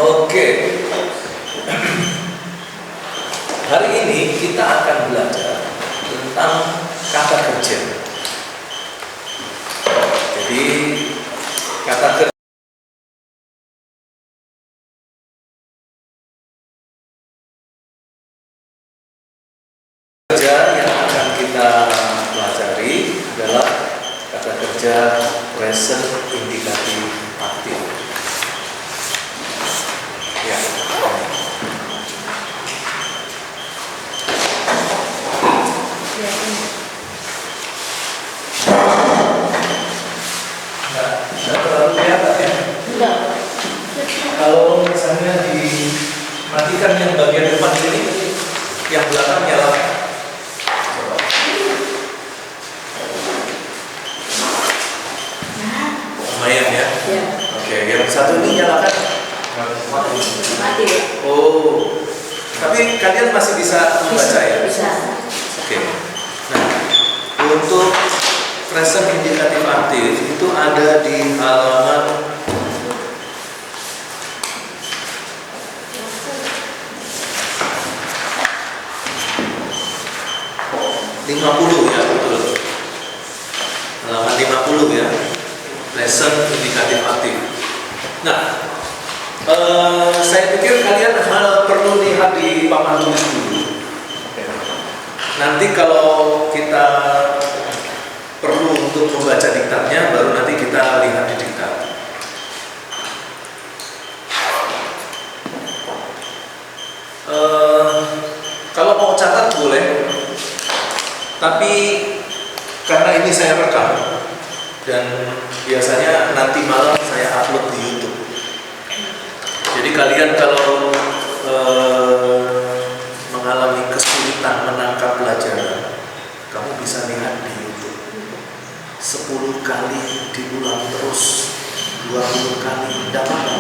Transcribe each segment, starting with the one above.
Oke. Hari ini kita akan belajar tentang kata kerja. Jadi kata kerja yang akan kita pelajari adalah kata kerja present indikatif aktif. Ya. Nggak terlalu kelihatan ya? Enggak. Kalau misalnya dimatikan yang bagian depan ini, yang belakang nyalakan. Coba. Lumayan ya? Ya. Oke, yang satu ini nyalakan. Mati ya? Oh, tapi kalian masih bisa membaca ya? Bisa. Oke. Nah, untuk present indikatif aktif itu ada di halaman 50 ya, betul. Halaman 50 ya. Present indikatif aktif. Nah, saya pikir kalian perlu lihat di papan tulis dulu. Nanti kalau kita perlu untuk membaca diktatnya, baru nanti kita lihat di diktat. Kalau mau catat boleh, tapi karena ini saya rekam dan biasanya nanti malam saya upload di YouTube. Jadi kalian kalau mengalami kesulitan menangkap pelajaran, kamu bisa lihat di YouTube. 10 kali diulang terus, 20 kali, tidak apa-apa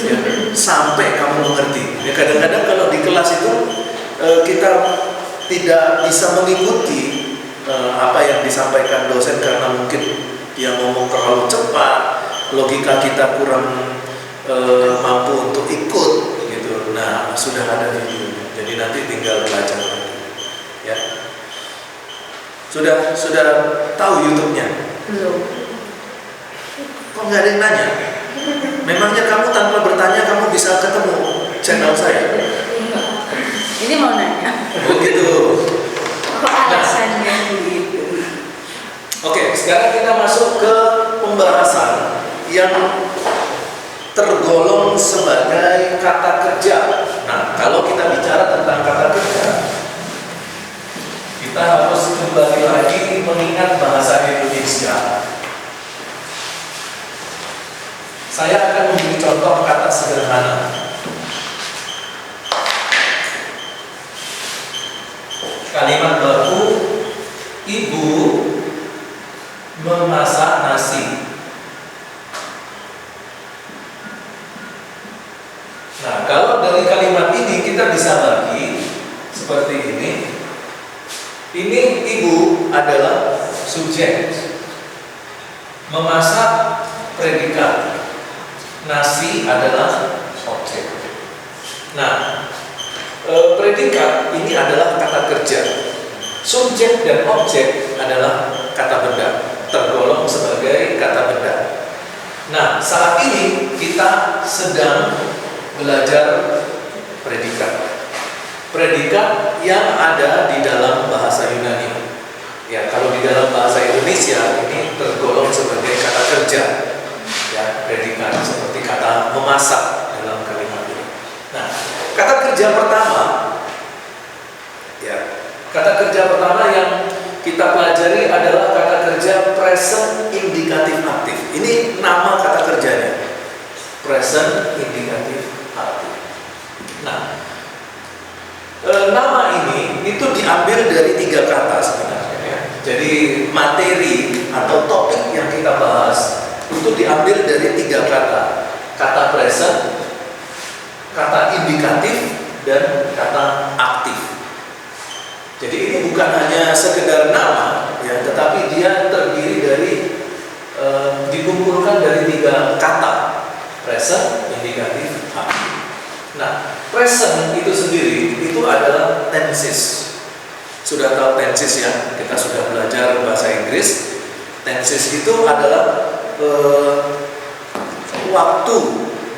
ya, sampai kamu mengerti ya. Kadang-kadang kalau di kelas itu kita tidak bisa mengikuti apa yang disampaikan dosen karena mungkin dia ngomong terlalu cepat, logika kita kurang mampu untuk ikut gitu. Nah, sudah ada videonya, jadi nanti tinggal belajar lagi ya. Sudah tahu YouTube-nya? Belum. Kok nggak ada yang nanya? Memangnya kamu tanpa bertanya kamu bisa ketemu channel saya? Ini mau nanya. Oh gitu. Kok alasannya begitu? Oke, sekarang kita masuk ke pembahasan yang tergolong sebagai kata kerja. Nah, kalau kita bicara tentang kata kerja, kita harus kembali lagi mengingat bahasa Indonesia. Saya akan memberi contoh kata sederhana. Kalimat baku, ibu memasak nasi. Nah, kalau dari kalimat ini kita bisa bagi seperti ini. Ini ibu adalah subjek, memasak predikat, nasi adalah objek. Nah, predikat ini adalah kata kerja, subjek dan objek adalah kata benda, tergolong sebagai kata benda. Nah, saat ini kita sedang belajar predikat. Predikat yang ada di dalam bahasa Yunani. Ya, kalau di dalam bahasa Indonesia ini tergolong sebagai kata kerja. Ya, predikat seperti kata memasak dalam kalimat ini. Nah, kata kerja pertama, ya, kata kerja pertama yang kita pelajari adalah kata kerja present indikatif aktif. Ini nama kata kerjanya, present indikatif aktif. Nah, nama ini itu diambil dari 3 kata sebenarnya ya. Jadi materi atau topik yang kita bahas itu diambil dari 3 kata. Kata present, kata indikatif, dan kata aktif. Jadi ini bukan hanya sekedar nama ya, tetapi dia terdiri dari dikumpulkan dari 3 kata: present, indikatif, aktif. present itu sendiri itu adalah tenses. Sudah tahu tenses ya? Kita sudah belajar bahasa Inggris. Tenses itu adalah waktu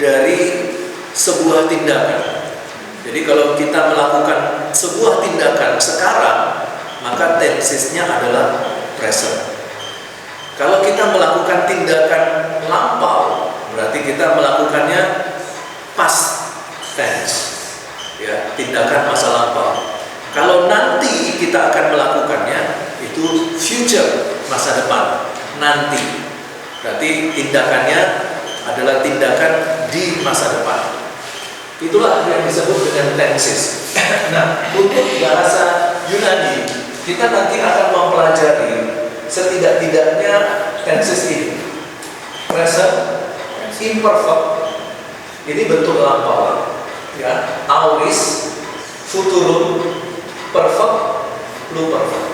dari sebuah tindakan. Jadi kalau kita melakukan sebuah tindakan sekarang, maka tensesnya adalah present. Kalau kita melakukan tindakan lampau, berarti kita melakukannya past tense, ya, tindakan masa lampau. Kalau nanti kita akan melakukannya, itu future, masa depan, nanti. Berarti tindakannya adalah tindakan di masa depan. Itulah yang disebut dengan tenses. Nah, untuk bahasa Yunani, kita nanti akan mempelajari setidak-tidaknya tenses ini. Present, imperfect, ini bentuk lampau, ya, aorist, futurum, perfect, pluperfect.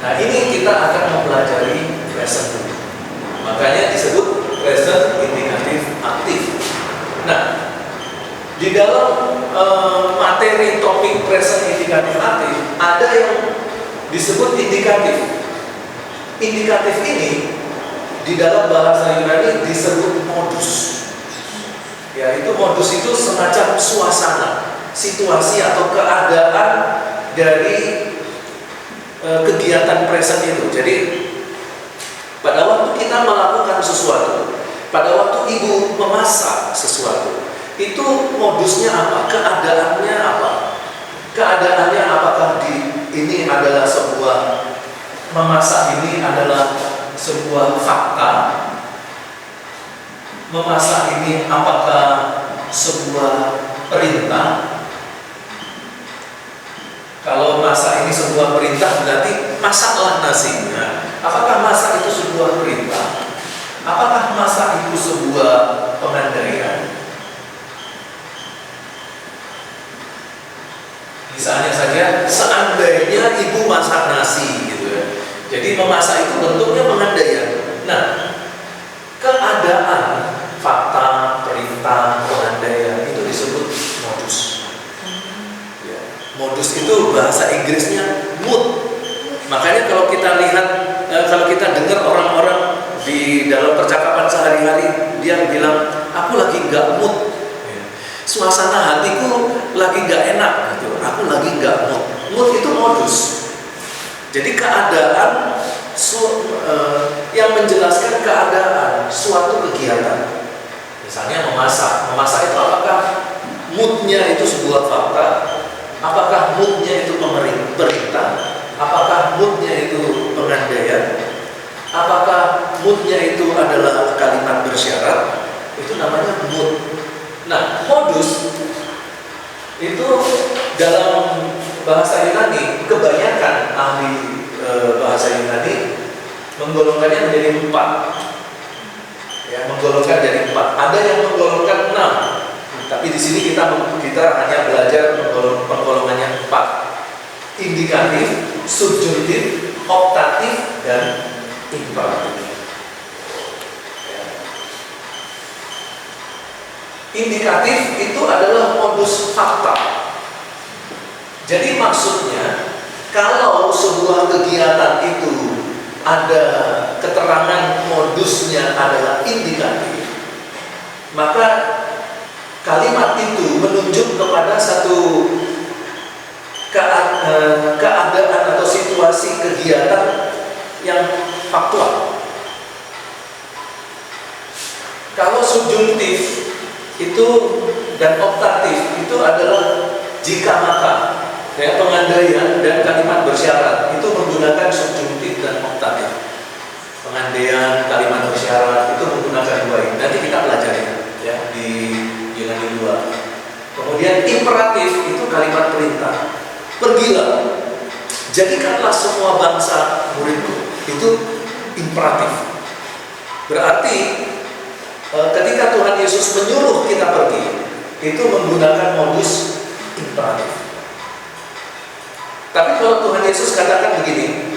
Nah, ini kita akan mempelajari present dulu. Makanya disebut present indikatif aktif. Nah, di dalam materi topik present indikatif aktif ada yang disebut indikatif. Indikatif ini di dalam bahasa Yunani disebut modus. Ya, itu modus itu semacam suasana, situasi atau keadaan dari kegiatan present itu. Jadi pada waktu kita melakukan sesuatu, pada waktu ibu memasak sesuatu, itu modusnya apa? Keadaannya apa? Keadaannya apakah ini adalah sebuah memasak, ini adalah sebuah fakta? Memasak ini apakah sebuah perintah? Kalau masak ini sebuah perintah, berarti masaklah nasinya. Apakah masak itu sebuah perintah? Apakah masak itu sebuah pengandaian? Misalnya saja, seandainya ibu masak nasi, gitu ya. Jadi memasak itu bentuknya pengandaian. Nah, keadaan, fakta, perintah, pengandaian itu disebut modus. Ya. Modus itu bahasa Inggrisnya mood. Makanya kalau kita lihat, kalau kita dengar orang-orang di dalam percakapan sehari-hari, dia bilang, aku lagi nggak mood, suasana hatiku lagi nggak enak, gitu. Aku lagi nggak mood. Mood itu modus. Jadi keadaan yang menjelaskan keadaan suatu kegiatan. Misalnya memasak. Memasak itu apakah moodnya itu sebuah fakta? Apakah moodnya itu perintah? Apakah moodnya itu pengandaian? Apakah moodnya itu adalah kalimat bersyarat? Itu namanya mood. Nah, modus itu dalam bahasa Yunani, kebanyakan ahli bahasa Yunani menggolongkannya menjadi 4. Ya, menggolongkan jadi 4. Ada yang menggolongkan 6. Tapi di sini kita hanya belajar penggolongannya 4. Indikatif, subjuntif, optatif, dan imperatif. Indikatif itu adalah modus fakta. Jadi maksudnya, kalau sebuah kegiatan itu ada keterangan modusnya adalah indikatif, maka kalimat itu menunjuk kepada satu keadaan atau situasi kegiatan yang faktual. Kalau subjuntif itu dan optatif itu adalah jika maka, ya, pengandaian dan kalimat bersyarat itu menggunakan subjuntif dan optatif. Pengandaian, kalimat bersyarat itu menggunakan 2 ini. Nanti kita pelajari, ya, di Yunani 2. Kemudian imperatif itu kalimat perintah. Pergilah, jadikanlah semua bangsa muridku. Itu imperatif. Berarti ketika Tuhan Yesus menyuruh kita pergi, itu menggunakan modus imperatif. Tapi kalau Tuhan Yesus katakan begini,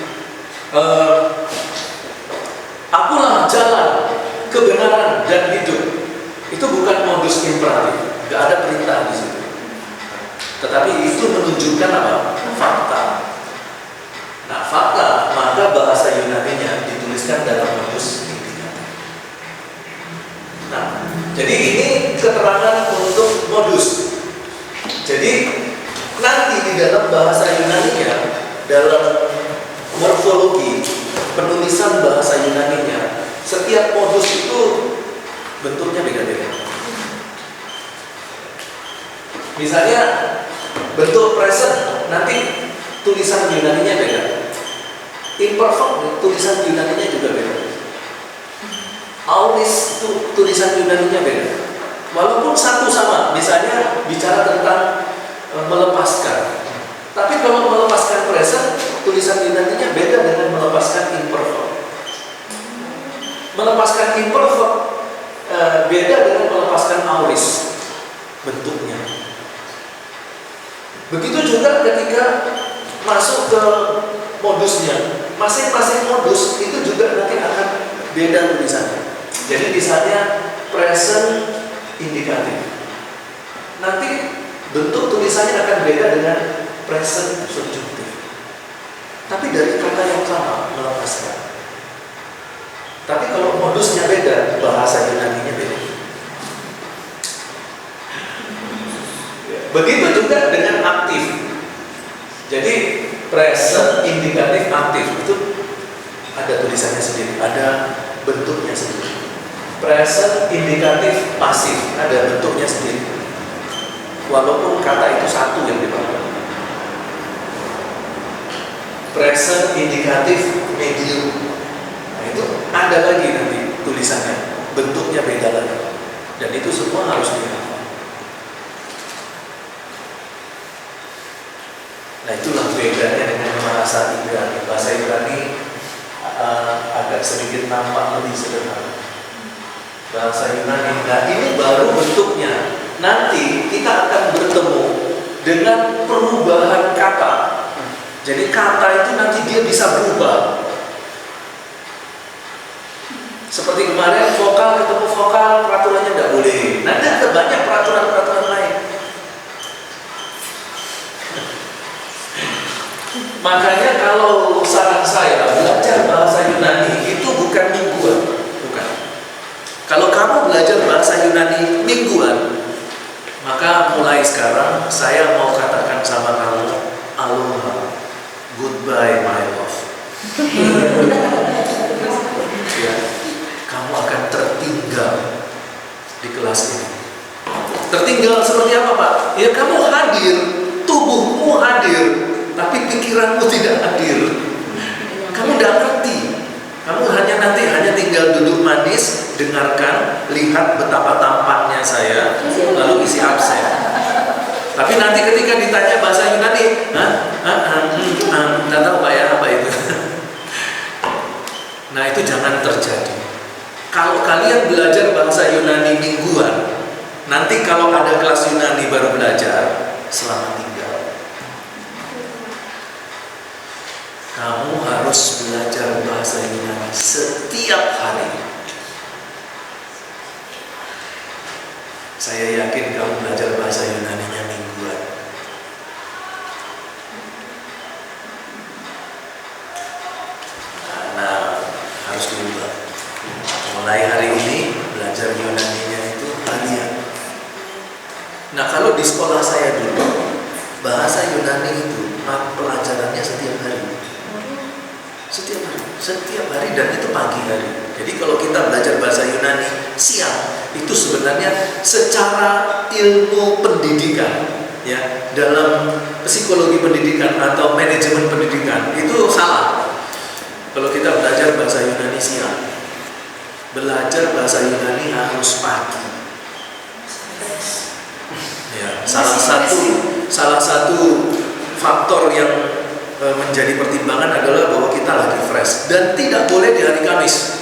akulah jalan, kebenaran, dan hidup, itu bukan modus imperatif. Gak ada perintah Tetapi itu menunjukkan apa? Fakta. Nah, fakta, maka bahasa Yunaninya dituliskan dalam modus indikatif. Nah, jadi ini keterangan untuk modus. Jadi nanti di dalam bahasa Yunaninya, dalam morfologi penulisan bahasa Yunaninya, setiap modus itu bentuknya beda-beda. Misalnya bentuk present, nanti tulisan Yunaninya beda. Imperfect, tulisan Yunaninya juga beda. Aulis, tulisan Yunaninya beda. Walaupun satu sama, misalnya bicara tentang melepaskan. Tapi kalau melepaskan present, tulisan Yunaninya beda dengan melepaskan imperfect. Melepaskan imperfect beda dengan melepaskan aulis bentuknya. Begitu juga ketika masuk ke modusnya, masing-masing modus itu juga nanti akan beda tulisannya. Jadi misalnya present indikatif, nanti bentuk tulisannya akan beda dengan present subjunctif. Tapi dari kata yang sama, melepaskan. Tapi kalau modusnya beda, bahasa Yunaninya beda. Begitu juga dengan aktif. Jadi present indikatif aktif itu ada tulisannya sendiri, ada bentuknya sendiri. Present indikatif pasif ada bentuknya sendiri. Walaupun kata itu satu yang dipakai. Present indikatif medium. Nah, itu ada lagi nanti tulisannya, bentuknya beda lagi. Dan itu semua harus dihafal. Nah, itulah bedanya dengan bahasa Ibrani. Bahasa Ibrani agak sedikit nampak lebih sederhana. Bahasa Yunani, nah ini baru bentuknya. Nanti kita akan bertemu dengan perubahan kata. Jadi kata itu nanti dia bisa berubah. Seperti kemarin vokal ketemu vokal, peraturannya tidak boleh. Nanti ada banyak peraturan-peraturan lain. Makanya kalau saran saya belajar bahasa Yunani itu bukan mingguan, bukan. Kalau kamu belajar bahasa Yunani mingguan, maka mulai sekarang saya mau katakan sama kamu, aloha, goodbye my love. Ya, kamu akan tertinggal di kelas ini. Tertinggal seperti apa, Pak? Ya kamu hadir, tubuhmu hadir, tapi pikiranmu tidak hadir. Kamu tidak ngerti. Kamu hanya tinggal duduk manis, dengarkan, lihat betapa tampannya saya, lalu isi absen. Tapi nanti ketika ditanya bahasa Yunani, nggak tahu Pak ya apa itu. Nah, itu jangan terjadi. Kalau kalian belajar bahasa Yunani mingguan, nanti kalau ada kelas Yunani baru belajar, selamat tinggal. Kamu harus belajar bahasa Yunani setiap hari. Saya yakin kamu belajar bahasa Yunaninya mingguan. Nah, harus diubah. Mulai hari ini belajar Yunaninya itu harian. Nah, kalau di sekolah saya dulu, bahasa Yunani itu pelajarannya setiap hari. Setiap hari dan itu pagi hari. Jadi kalau kita belajar bahasa Yunani siang, itu sebenarnya secara ilmu pendidikan, ya, dalam psikologi pendidikan atau manajemen pendidikan itu salah. Kalau kita belajar bahasa Yunani siang, belajar bahasa Yunani harus pagi. Ya, salah satu faktor yang menjadi pertimbangan adalah bahwa kita lagi fresh dan tidak boleh di hari Kamis.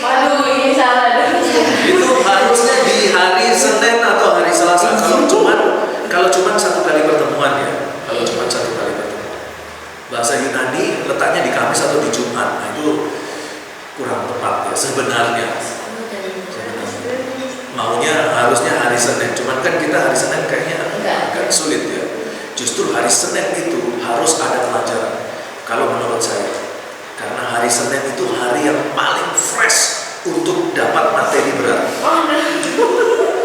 Waduh, ini salah dong. Itu harusnya di hari Senin atau hari Selasa. Kalau cuma satu kali pertemuan ya. Kalau cuma satu kali pertemuan. Bahasa Yunani letaknya di Kamis atau di Jumat. Nah, itu kurang tepat ya sebenarnya. Maunya harusnya hari Senin. Cuman kan kita hari Senin kayaknya agak sulit ya. Justru hari Senin itu harus ada pelajaran. Kalau menurut saya, karena hari Senin itu hari yang paling fresh untuk dapat materi berat.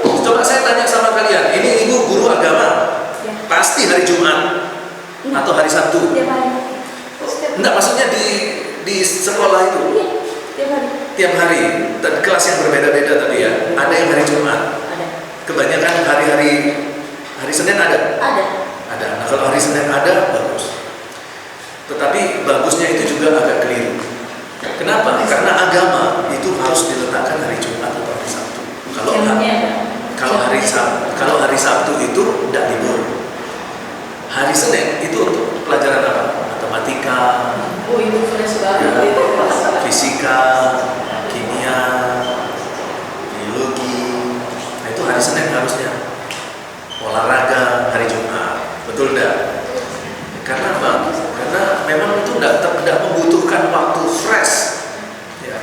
Coba saya tanya sama kalian, ini ibu guru agama, pasti hari Jumat atau hari Sabtu? Enggak, maksudnya di sekolah itu? Tiap hari. Dan kelas yang berbeda-beda tadi ya. Ada yang hari Jumat. Kebanyakan hari Senin ada? Ada. Nah, kalau hari Senin ada, bagus. Tetapi bagusnya itu juga agak keliru. Kenapa? Karena agama itu harus diletakkan hari Jumat atau hari Sabtu. Kalau hari Sabtu itu tidak libur. Hari Senin itu untuk pelajaran apa? Matematika, itu fresh banget. Fisika, kimia, biologi. Nah, itu hari Senin harusnya. Olahraga hari Jumat. Betul enggak? Karena apa? Karena memang itu tidak membutuhkan waktu fresh. Ya.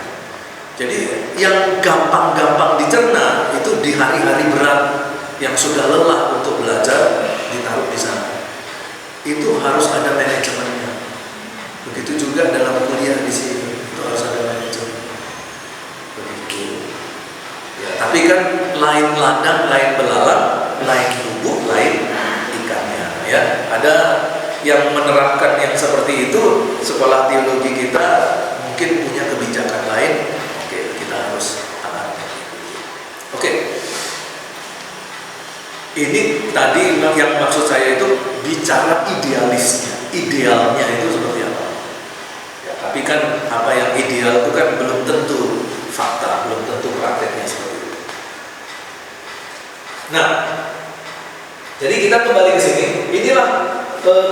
Jadi yang gampang-gampang dicerna itu di hari-hari berat yang sudah lelah untuk belajar ditaruh di sana. Itu harus ada manajemennya. Begitu juga dalam kuliah di sini, itu harus ada manajemen. Begitu. Ya, tapi kan lain ladang, lain belalang, lain lubuk, lain ikannya. Ya, ada yang menerapkan yang seperti itu. Sekolah teologi kita mungkin punya kebijakan lain. Oke, kita harus alami. Oke. Ini tadi yang maksud saya itu bicara idealisnya, idealnya itu seperti apa? Ya, tapi kan apa yang ideal itu kan belum tentu fakta, belum tentu prakteknya seperti itu. Nah, jadi kita kembali ke sini. Inilah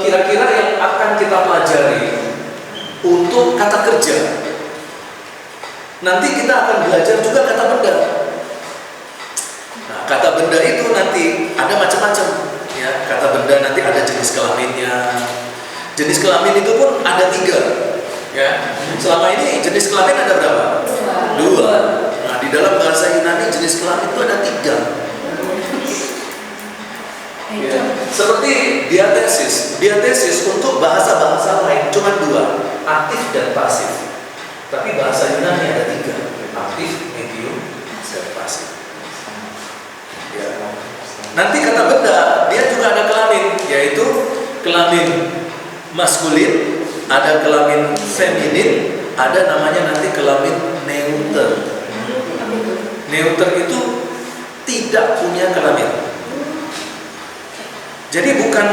kira-kira yang akan kita pelajari untuk kata kerja. Nanti kita akan belajar juga kata benda. Nah, kata benda itu nanti ada macam-macam, ya. Kata benda nanti ada jenis kelaminnya. Jenis kelamin itu pun ada 3, ya. Selama ini jenis kelamin ada berapa? 2. Nah, di dalam bahasa Yunani jenis kelamin itu ada 3. Ya. Seperti diatesis untuk bahasa-bahasa lain cuma 2, aktif dan pasif. Tapi bahasa Yunani ada 3, aktif, medium, dan pasif. Ya. Nanti kata benda dia juga ada kelamin, yaitu kelamin maskulin, ada kelamin feminin, ada namanya nanti kelamin neuter. Neuter itu tidak punya kelamin. Jadi bukan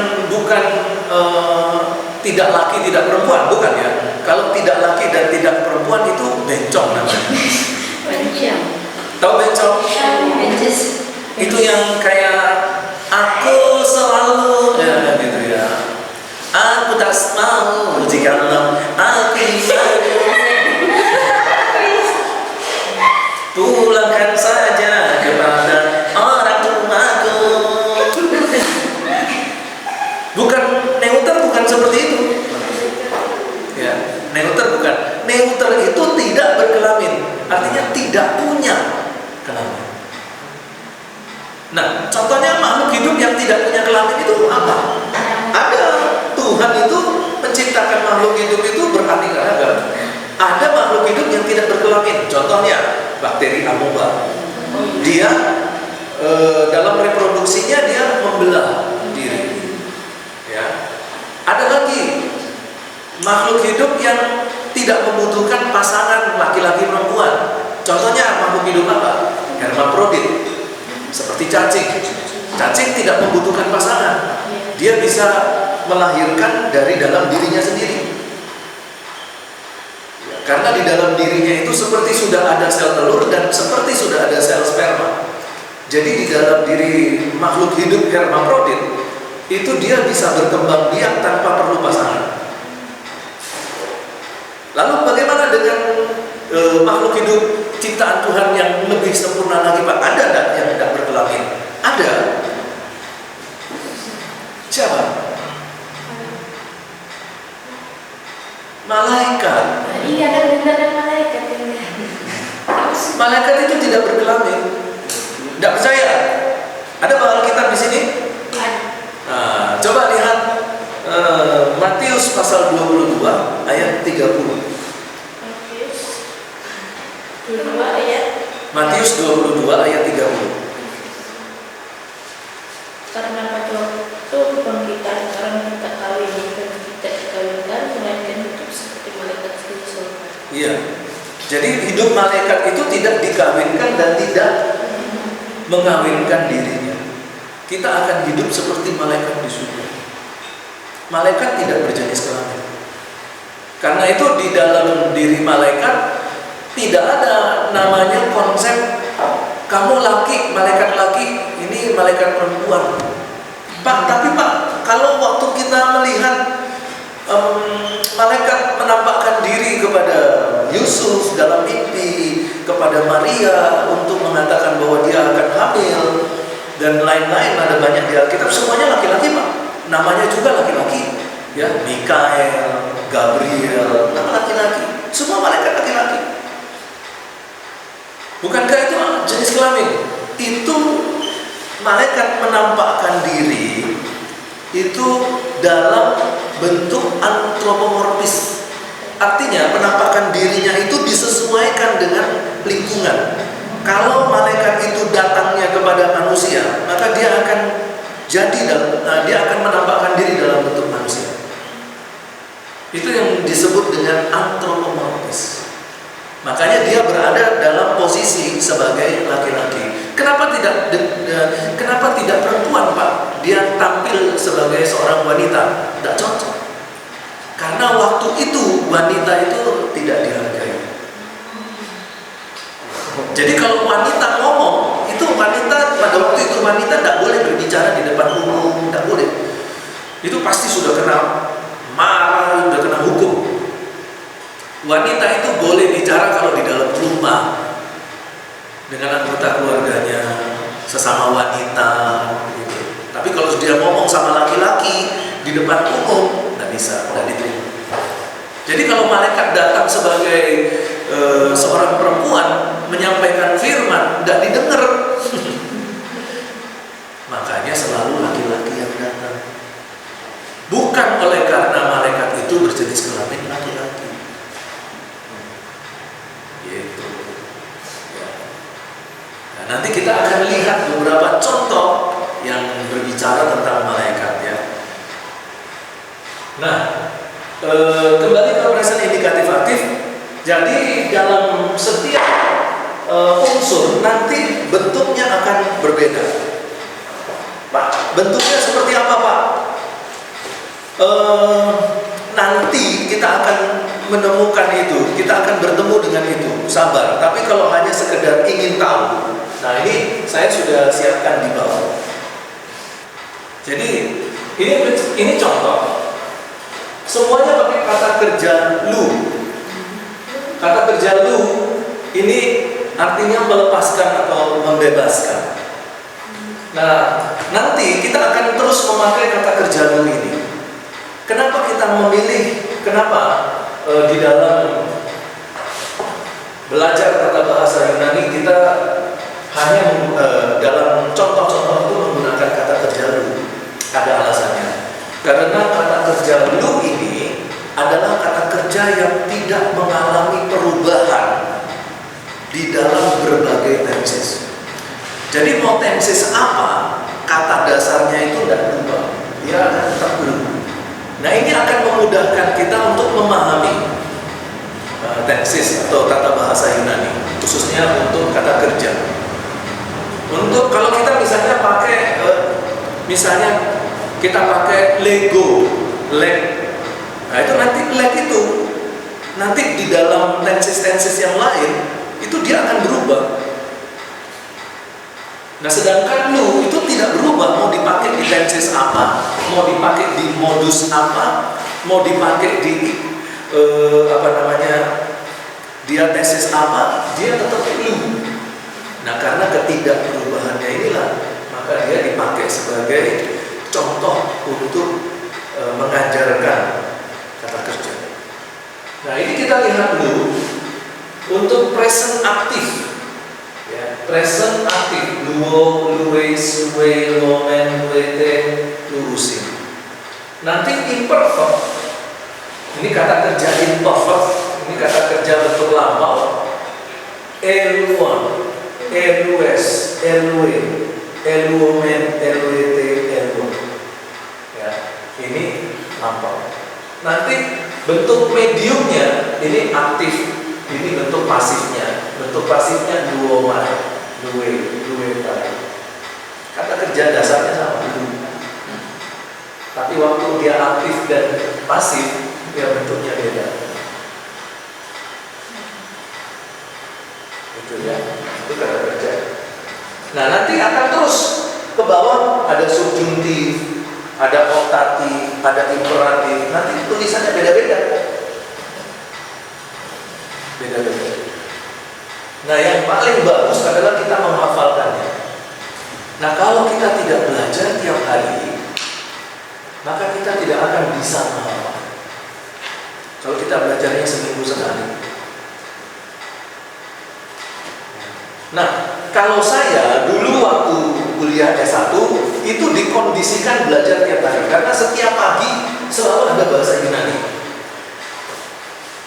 tidak laki tidak perempuan, bukan ya. Kalau tidak laki dan tidak perempuan itu bencong namanya. Bencong. Tahu bencong? Itu yang kayak aku selalu ya gitu ya. Aku tak mau jika aku pulangkan saja kepada orang tuaku. Bukan neuter, bukan seperti itu. Ya, neuter bukan. Neuter itu tidak berkelamin, artinya tidak punya kelamin. Nah, contohnya makhluk hidup yang tidak punya kelamin itu apa? Ada. Tuhan itu menciptakan makhluk hidup itu beraneka ragam. Ada makhluk hidup yang tidak berkelamin. Contohnya bakteri amoeba. Dia dalam reproduksinya dia membelah diri. Ya. Ada lagi makhluk hidup yang tidak membutuhkan pasangan laki-laki perempuan. Contohnya makhluk hidup apa? Hermafrodit. Seperti cacing. Cacing tidak membutuhkan pasangan. Dia bisa melahirkan dari dalam dirinya sendiri. Ya, karena di dalam dirinya itu seperti sudah ada sel telur dan seperti sudah ada sel sperma. Jadi di dalam diri makhluk hidup hermafrodit itu dia bisa berkembang biak tanpa perlu pasangan. Lalu bagaimana dengan makhluk hidup ciptaan Tuhan yang lebih sempurna lagi, Pak? Ada enggak yang tidak berkelamin? Ada. Siapa? Malaikat. Iya, kan benar kan malaikat ini. Malaikat itu tidak berkelamin. Tidak percaya? Ada Alkitab di sini? Nah, coba lihat ayat 30. Matius 22 ayat 30. Karena pada waktu kebangkitan orang kita kawin dan tidak dikawinkan, melainkan hidup seperti malaikat di surga. Iya. Jadi hidup malaikat itu tidak dikawinkan dan tidak mengawinkan dirinya. Kita akan hidup seperti malaikat di surga. Malaikat tidak berjenis kelamin. Karena itu di dalam diri malaikat tidak ada namanya konsep kamu laki, malaikat laki, ini malaikat perempuan. Pak, tapi Pak, kalau waktu kita melihat malaikat menampakkan diri kepada Yusuf dalam mimpi, kepada Maria untuk mengatakan bahwa dia akan hamil dan lain-lain, ada banyak di Alkitab, semuanya laki-laki Pak. Namanya juga laki-laki, ya, Mikael, Gabriel, nama laki-laki, semua malaikat laki-laki. Bukankah itu jenis kelamin? Itu malaikat menampakkan diri itu dalam bentuk antropomorfis. Artinya penampakan dirinya itu disesuaikan dengan lingkungan. Kalau malaikat itu datangnya kepada manusia, maka dia akan dia akan menampakkan diri dalam bentuk manusia. Itu yang disebut dengan antropomorfis. Makanya dia berada dalam posisi sebagai laki-laki. Kenapa tidak perempuan, Pak? Dia tampil sebagai seorang wanita. Tidak cocok. Karena waktu itu wanita itu tidak dihargai. Jadi kalau wanita ngomong, itu wanita pada waktu itu wanita tidak boleh berbicara di depan umum, tidak boleh. Itu pasti sudah kena marah, sudah kena hukum. Wanita itu boleh bicara kalau di dalam rumah dengan anggota keluarganya, sesama wanita gitu. Tapi kalau dia ngomong sama laki-laki di depan umum, nggak bisa, nggak diterima. Jadi kalau malaikat datang sebagai seorang perempuan menyampaikan firman, nggak didengar. Makanya selalu laki-laki yang datang. Bukan oleh karena malaikat itu berjenis kelamin laki-laki. Gitu. Ya. Nah, nanti kita akan lihat beberapa contoh yang berbicara tentang malaikat, ya. Nah, kembali ke present indikatif aktif. Jadi dalam setiap unsur nanti bentuknya akan berbeda. Pak, bentuknya seperti apa, Pak? Nanti kita akan menemukan itu, kita akan bertemu dengan itu, sabar. Tapi kalau hanya sekedar ingin tahu, nah ini saya sudah siapkan di bawah. Jadi ini contoh. Semuanya pakai kata kerja lu. Kata kerja lu ini artinya melepaskan atau membebaskan. Nah, nanti kita akan terus memakai kata kerja lu ini. Kenapa kita memilih? Kenapa di dalam belajar tata bahasa Yunani kita hanya dalam contoh-contoh itu menggunakan kata kerja lu? Ada alasannya. Karena kata kerja lu ini adalah kata kerja yang tidak mengalami perubahan di dalam berbagai tenses. Jadi mau tenses apa, kata dasarnya itu tidak berubah, dia akan tetap berubah. Nah, ini akan memudahkan kita untuk memahami tenses atau tata bahasa Yunani, khususnya untuk kata kerja. Untuk kalau kita misalnya pakai, misalnya kita pakai Lego, leg. Nah, itu nanti leg itu nanti di dalam tenses yang lain itu dia akan berubah. Nah, sedangkan lu itu tidak berubah, mau dipakai di tenses apa, mau dipakai di modus apa, mau dipakai di dia tenses apa, dia tetap lu. Nah, karena ketidakperubahannya inilah, maka dia dipakai sebagai contoh untuk mengajarkan kata kerja. Nah, ini kita lihat dulu untuk present aktif. Ya, present aktif, luo, luwe, suwe, lomen, luete, lurusin. Nanti imperfect Ini kata kerja imperfect, ini kata kerja bentuk lampau. Eluan, elues, elue, elumen, eluete, eluan. Ya, ini lampau. Nanti bentuk mediumnya ini aktif, ini bentuk pasifnya. Bentuk pasifnya duoman, duetai. Kata kerja dasarnya sama. Tapi waktu dia aktif dan pasif, dia bentuknya beda. Itu ya, itu kata kerja. Nah, nanti akan terus ke bawah, ada subjuntif, ada optatif, ada imperatif. Nanti tulisannya beda-beda. Beda-beda. Nah, yang paling bagus adalah kita menghafalkannya. Nah, kalau kita tidak belajar tiap hari, maka kita tidak akan bisa menghafal. Kalau kita belajarnya seminggu sekali. Nah, kalau saya dulu waktu kuliah S1 itu dikondisikan belajar tiap hari karena setiap pagi selalu ada bahasa Yunani.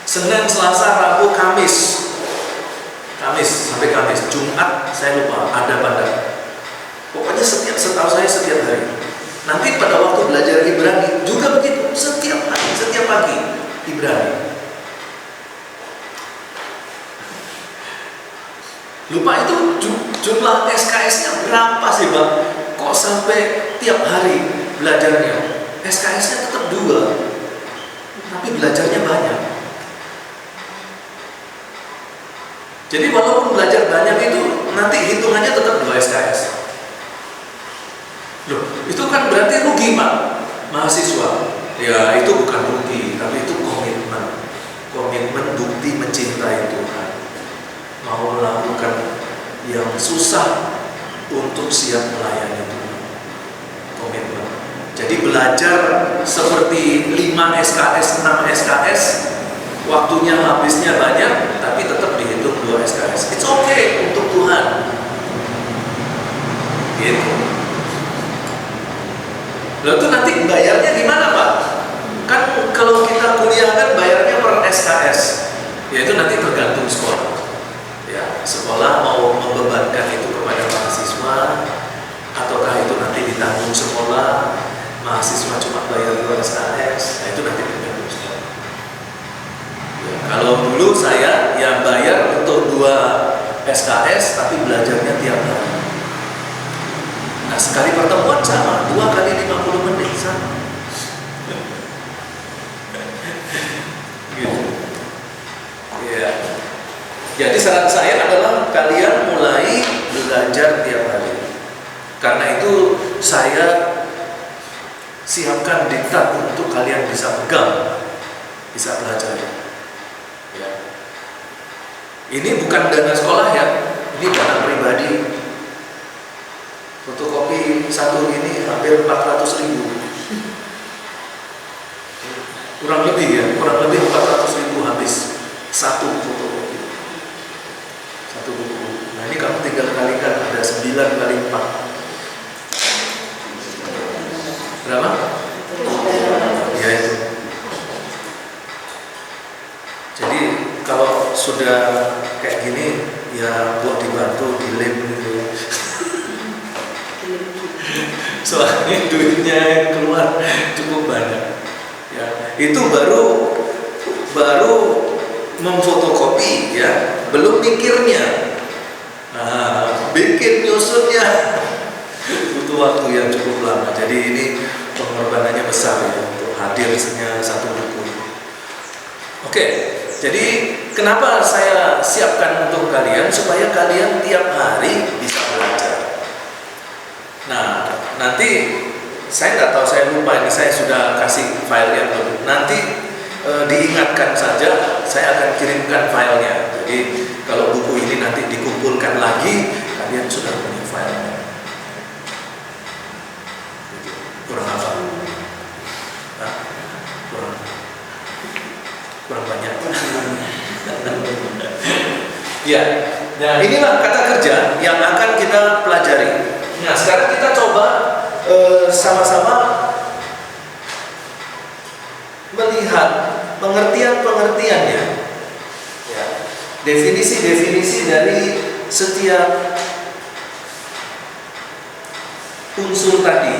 Senin, Selasa, Rabu, Kamis sampai Kamis, Jumat saya lupa ada pada. Pokoknya setahu saya setiap hari. Nanti pada waktu belajar Ibrani juga begitu, setiap hari, setiap pagi Ibrani. Lupa itu jumlah SKS-nya berapa sih Bang? Kok sampai tiap hari belajarnya? SKS-nya tetap 2, tapi belajarnya banyak. Jadi walaupun belajar banyak itu nanti hitungannya tetap 2 SKS. Loh, itu kan berarti rugi Pak, mahasiswa. Ya itu bukan rugi, tapi itu komitmen. Komitmen bukti mencintai Tuhan. Mau melakukan yang susah untuk siap melayani Tuhan. Komitmen. Jadi belajar seperti 5 SKS, 6 SKS, waktunya habisnya banyak, tapi tetap dihitung 2 SKS. It's okay untuk Tuhan. Gitu. Lalu itu nanti bayarnya gimana Pak? Kan kalau kita kuliah kan bayarnya per SKS. Ya itu nanti tergantung sekolah. Ya, sekolah mau membebankan itu kepada mahasiswa ataukah itu nanti ditanggung sekolah, mahasiswa cuma bayar 2 SKS. Nah itu nanti tergantung sekolah. Ya, kalau dulu saya yang bayar untuk 2 SKS tapi belajarnya tiap hari. Nah sekali pertemuan sama, 2 kali 50 menit sama. Gitu. Ya. Jadi saran saya adalah kalian mulai belajar tiap hari. Karena itu saya siapkan diktat untuk kalian bisa pegang, bisa belajar. Ya. Ini bukan dana sekolah ya, ini dana pribadi. Fotokopi satu ini hampir 400.000. Kurang lebih ya, kurang lebih 400.000 habis satu fotokopi. Satu buku. Nah ini kamu tinggal kalikan, ada 9 kali 4. Berapa? Ya itu. Jadi kalau sudah kayak gini ya buat dibantu dilem gitu. Soalnya duitnya yang keluar cukup banyak. Ya, itu baru memfotokopi ya, belum mikirnya. Nah, bikin nyusunnya butuh waktu yang cukup lama. Jadi ini pengorbanannya besar ya untuk hadirnya satu buku. Oke, jadi kenapa saya siapkan untuk kalian supaya kalian tiap hari bisa belajar. Nah, nanti saya nggak tahu, saya lupa ini, saya sudah kasih filenya belum. Nanti diingatkan saja, saya akan kirimkan filenya. Jadi kalau buku ini nanti dikumpulkan lagi, kalian sudah punya filenya. Kurang apa? Nah, kurang banyak. Ya, nah inilah kata kerja yang akan kita pelajari. Nah sekarang kita coba sama-sama pengertian-pengertiannya, ya, definisi-definisi dari setiap unsur tadi.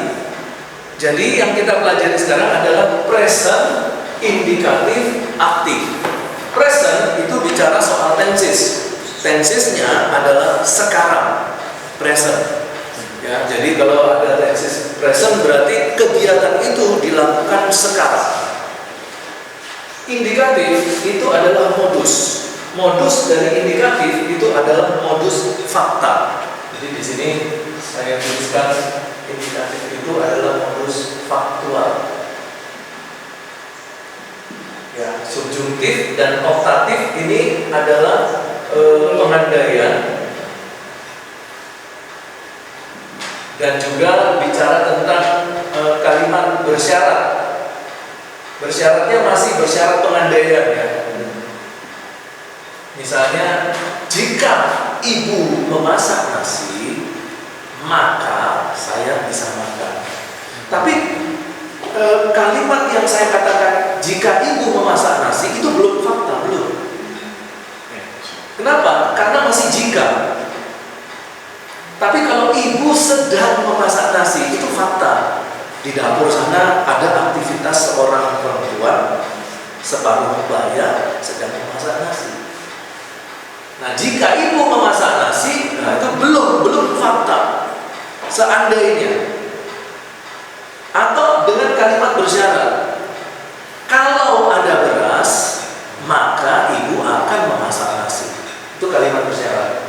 Jadi yang kita pelajari sekarang adalah present, indikatif, aktif. Present itu bicara soal tenses. Tensesnya adalah sekarang, present. Ya, jadi kalau ada tenses present berarti kegiatan itu dilakukan sekarang. Indikatif itu adalah modus. Modus dari indikatif itu adalah modus fakta. Jadi di sini saya tuliskan indikatif itu adalah modus faktual. Ya, subjuntif dan optatif ini adalah pengandaian dan juga bicara tentang kalimat bersyarat. Bersyaratnya masih bersyarat pengandaian ya. Misalnya, jika ibu memasak nasi, maka saya bisa makan. Tapi kalimat yang saya katakan jika ibu memasak nasi itu belum fakta, belum. Kenapa? Karena masih jika. Tapi kalau ibu sedang memasak nasi itu fakta. Di dapur sana ada aktivitas seorang perempuan separuh baya sedang memasak nasi. Nah, jika ibu memasak nasi, nah itu belum fakta. Seandainya, atau dengan kalimat bersyarat, kalau ada beras, maka ibu akan memasak nasi. Itu kalimat bersyarat.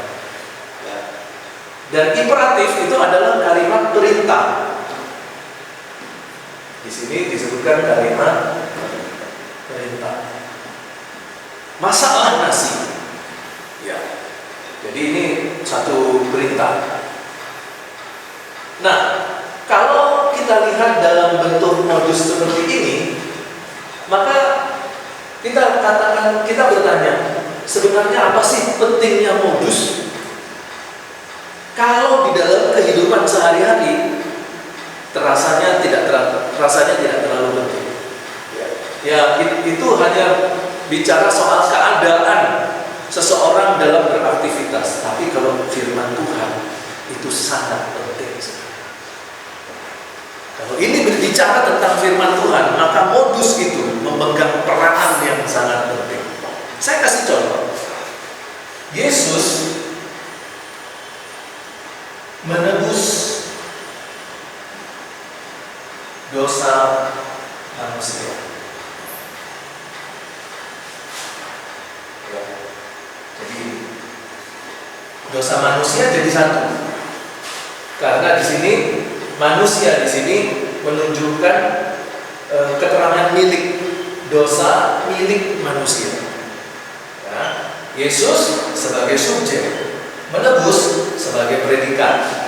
Dan imperatif itu adalah kalimat perintah. Di sini disebutkan kalimat perintah. Masaklah nasi. Ya. Jadi ini satu perintah. Nah, kalau kita lihat dalam bentuk modus seperti ini, maka kita bertanya, sebenarnya apa sih pentingnya modus? Kalau di dalam kehidupan sehari-hari rasanya tidak terlalu penting. Ya, itu hanya bicara soal keadaan seseorang dalam beraktivitas. Tapi kalau firman Tuhan itu sangat penting. Kalau ini berbicara tentang firman Tuhan, maka modus itu memegang peranan yang sangat penting. Saya kasih contoh. Yesus menebus dosa manusia. Jadi dosa manusia jadi satu. Karena di sini manusia di sini menunjukkan keterangan milik, dosa milik manusia. Ya, Yesus sebagai subjek, menebus sebagai predikat.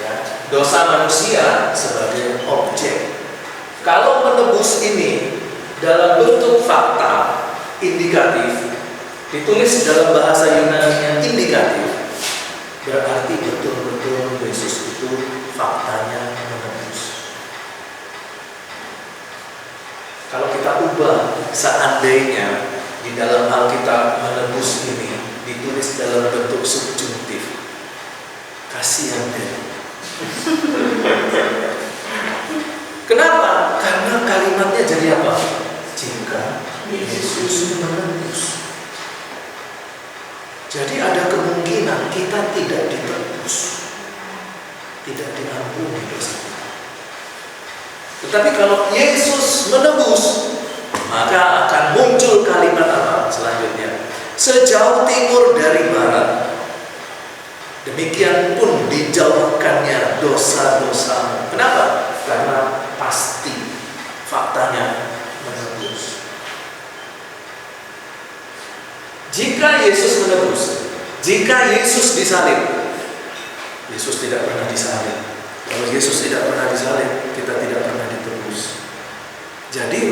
Ya, dosa manusia sebagai objek. Kalau menebus ini dalam bentuk fakta indikatif, ditulis dalam bahasa Yunani yang indikatif, berarti betul-betul Yesus itu faktanya menebus. Kalau kita ubah, seandainya di dalam Alkitab menebus ini ditulis dalam bentuk subjuntif, kasihan deh. Kenapa? Karena kalimatnya jadi apa? Jika Yesus menebus. Jadi ada kemungkinan kita tidak ditebus, tidak diampuni dosa kita. Tetapi kalau Yesus menebus, maka akan muncul kalimat apa selanjutnya? Sejauh timur dari barat, demikian pun dijauhkannya dosa-dosamu. Kenapa? Karena pasti faktanya menebus. Jika Yesus menebus, jika Yesus disalib, Yesus tidak pernah disalib. Kalau Yesus tidak pernah disalib, kita tidak pernah ditebus. Jadi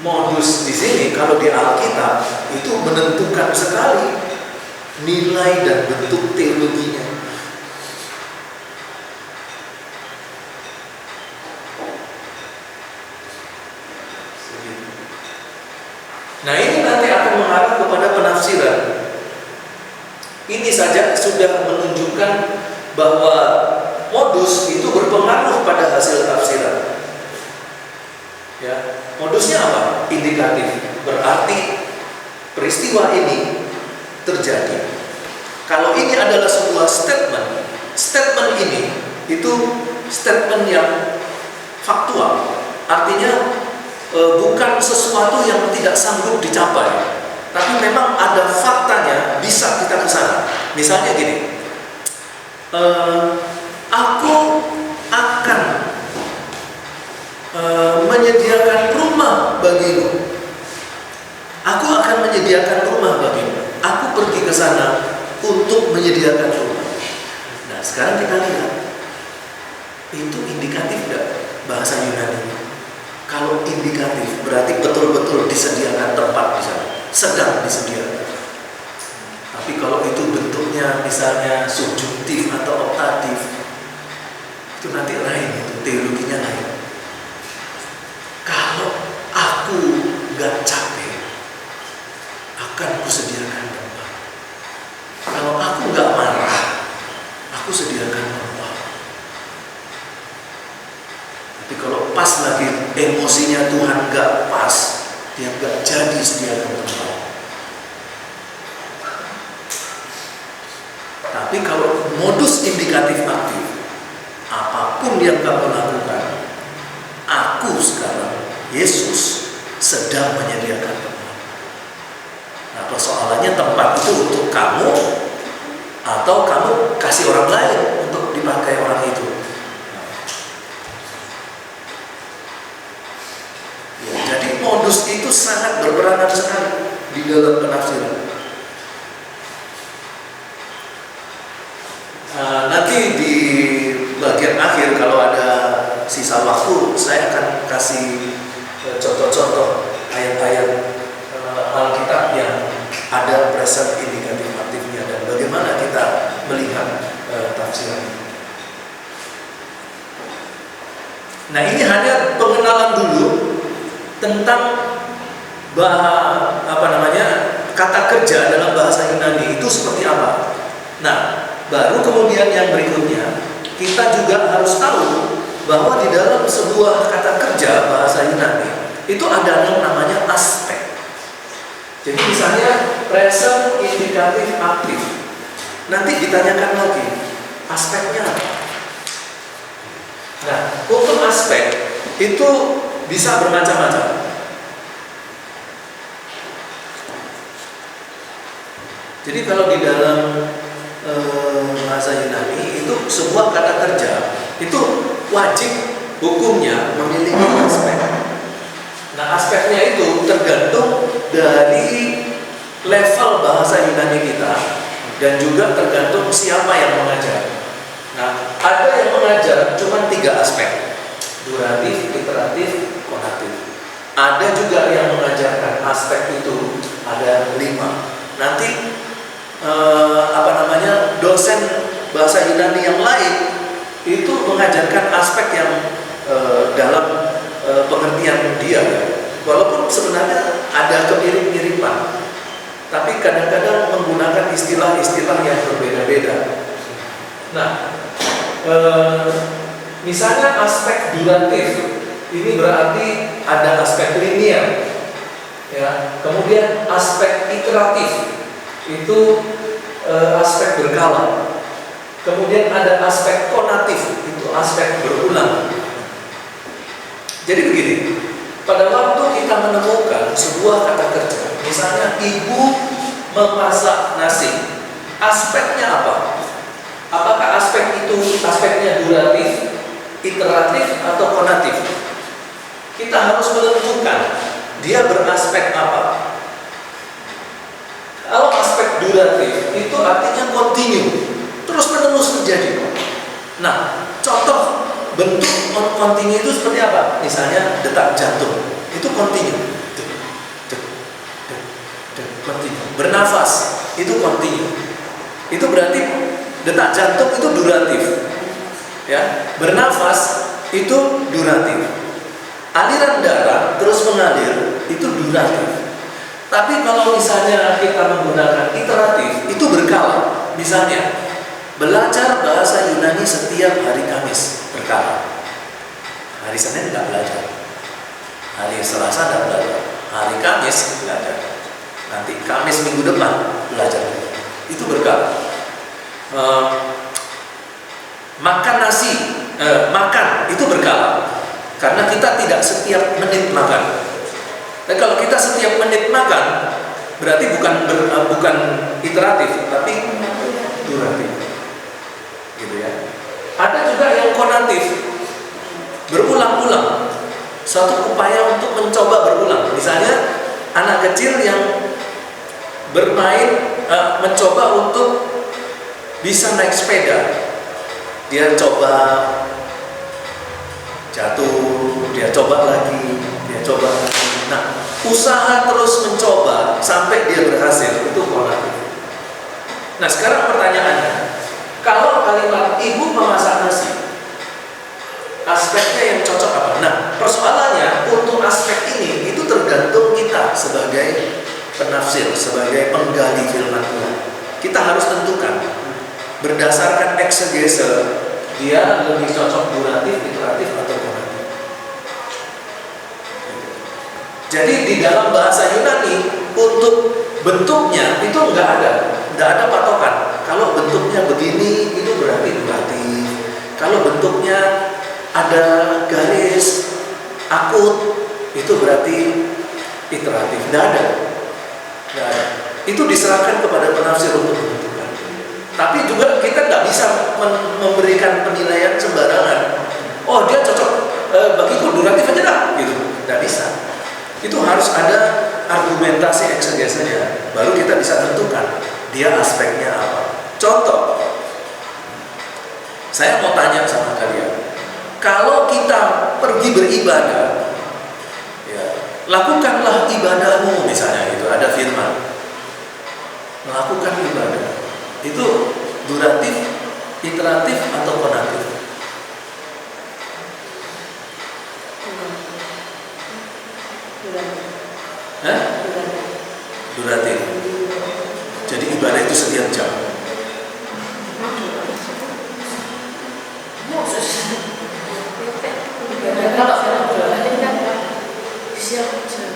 modus di sini kalau di Alkitab itu menentukan sekali nilai dan bentuk teologinya. sudah menunjukkan bahwa modus itu berpengaruh pada hasil tafsiran. Ya, modusnya apa? Indikatif. Berarti peristiwa ini terjadi. Kalau ini adalah sebuah statement ini itu statement yang faktual. Artinya bukan sesuatu yang tidak sanggup dicapai, tapi memang ada faktanya bisa kita ke sana. Misalnya gini, aku akan menyediakan rumah bagimu. Aku akan menyediakan rumah bagimu. Aku pergi ke sana untuk menyediakan rumah. Nah, sekarang kita lihat, itu indikatif nggak bahasa Yunani? Kalau indikatif berarti betul-betul disediakan tempat di sana, sedang disediakan. Tapi kalau itu bentuknya misalnya subjuntif atau optatif, itu nanti lain, itu teologinya lain. Kalau aku nggak capek, akan kusediakan tempat. Kalau aku nggak marah, aku sediakan tempat. Tapi kalau pas lagi emosinya Tuhan gak pas, dia gak jadi sediakan tempat. Tapi kalau modus indikatif aktif, apapun yang kamu lakukan, aku sekarang, Yesus sedang menyediakan tempat. Nah, persoalannya tempat itu untuk kamu atau kamu kasih orang lain untuk dipakai orang itu. Jadi modus itu sangat berperanan sekali di dalam penafsiran. Nanti di bagian akhir kalau ada sisa waktu, saya akan kasih contoh-contoh ayat-ayat Alkitab yang ada present indikatif aktifnya dan bagaimana kita melihat tafsiran. Nah, ini hanya pengenalan dulu tentang kata kerja dalam bahasa Yunani itu seperti apa. Nah, baru kemudian yang berikutnya kita juga harus tahu bahwa di dalam sebuah kata kerja bahasa Yunani itu ada yang namanya aspek. Jadi misalnya present indikatif aktif, nanti ditanyakan lagi aspeknya apa. Nah, untuk aspek itu bisa bermacam-macam. Jadi kalau di dalam bahasa Yunani itu sebuah kata kerja itu wajib hukumnya memiliki aspek. Nah, aspeknya itu tergantung dari level bahasa Yunani kita dan juga tergantung siapa yang mengajar. Nah, ada yang mengajar cuma 3 aspek: duratif, iteratif, konatif. Ada juga yang mengajarkan aspek itu ada 5. Nanti dosen bahasa Yunani yang lain itu mengajarkan aspek yang dalam pengertian dia. Walaupun sebenarnya ada kemirip-miripan, tapi kadang-kadang menggunakan istilah-istilah yang berbeda-beda. Nah, misalnya aspek duratif ini berarti ada aspek linier, ya. Kemudian aspek iteratif itu aspek berkala. Kemudian ada aspek konatif, itu aspek berulang. Jadi begini, pada waktu kita menemukan sebuah kata kerja, misalnya ibu memasak nasi, aspeknya apa? Apakah aspek itu aspeknya duratif, iteratif, atau konatif? Kita harus menentukan dia beraspek apa. Kalau aspek duratif itu artinya kontinu, terus menerus terjadi. Nah, contoh bentuk kontinu itu seperti apa? Misalnya detak jantung, itu kontinu. Kontinu. Bernafas, itu kontinu. Itu berarti detak jantung itu duratif. Ya, bernafas itu duratif. Aliran darah terus mengalir, itu duratif. Tapi kalau misalnya kita menggunakan iteratif, itu berkala. Misalnya, belajar bahasa Yunani setiap hari Kamis berkala. Hari Senin nggak belajar, hari Selasa nggak belajar, hari Kamis belajar. Nanti Kamis minggu depan belajar. Itu berkala. Makan nasi, makan itu berkala. Karena kita tidak setiap menit makan. Dan kalau kita setiap menit makan, berarti bukan iteratif, tapi duratif. Gitu ya. Ada juga yang konatif, berulang-ulang. Suatu upaya untuk mencoba berulang. Misalnya anak kecil yang bermain, mencoba untuk bisa naik sepeda. Dia coba jatuh, dia coba lagi, dia coba lagi. Nah, usaha terus mencoba sampai dia berhasil, itu konatif. Nah, sekarang pertanyaannya, kalau kalimat ibu memasak nasi, aspeknya yang cocok apa? Nah, persoalannya untuk aspek ini itu tergantung kita sebagai penafsir, sebagai penggali firman Tuhan. Kita harus tentukan berdasarkan eksegese dia lebih cocok duratif, iteratif atau konatif. Jadi di dalam bahasa Yunani untuk bentuknya itu nggak ada patokan. Kalau bentuknya begini itu berarti duratif. Kalau bentuknya ada garis akut itu berarti iteratif. Nggak ada. Itu diserahkan kepada penafsir untuk menentukan. Tapi juga kita nggak bisa memberikan penilaian sembarangan. Oh, dia cocok bagiku duratif aja dah, gitu. Nggak bisa. Itu harus ada argumentasi eksegesinya, baru kita bisa tentukan dia aspeknya apa. Contoh, saya mau tanya sama kalian, kalau kita pergi beribadah, ya, lakukanlah ibadahmu, misalnya itu ada firman, melakukan ibadah, itu duratif, iteratif atau konatif? Duratif. Jadi ibadah itu setiap jam.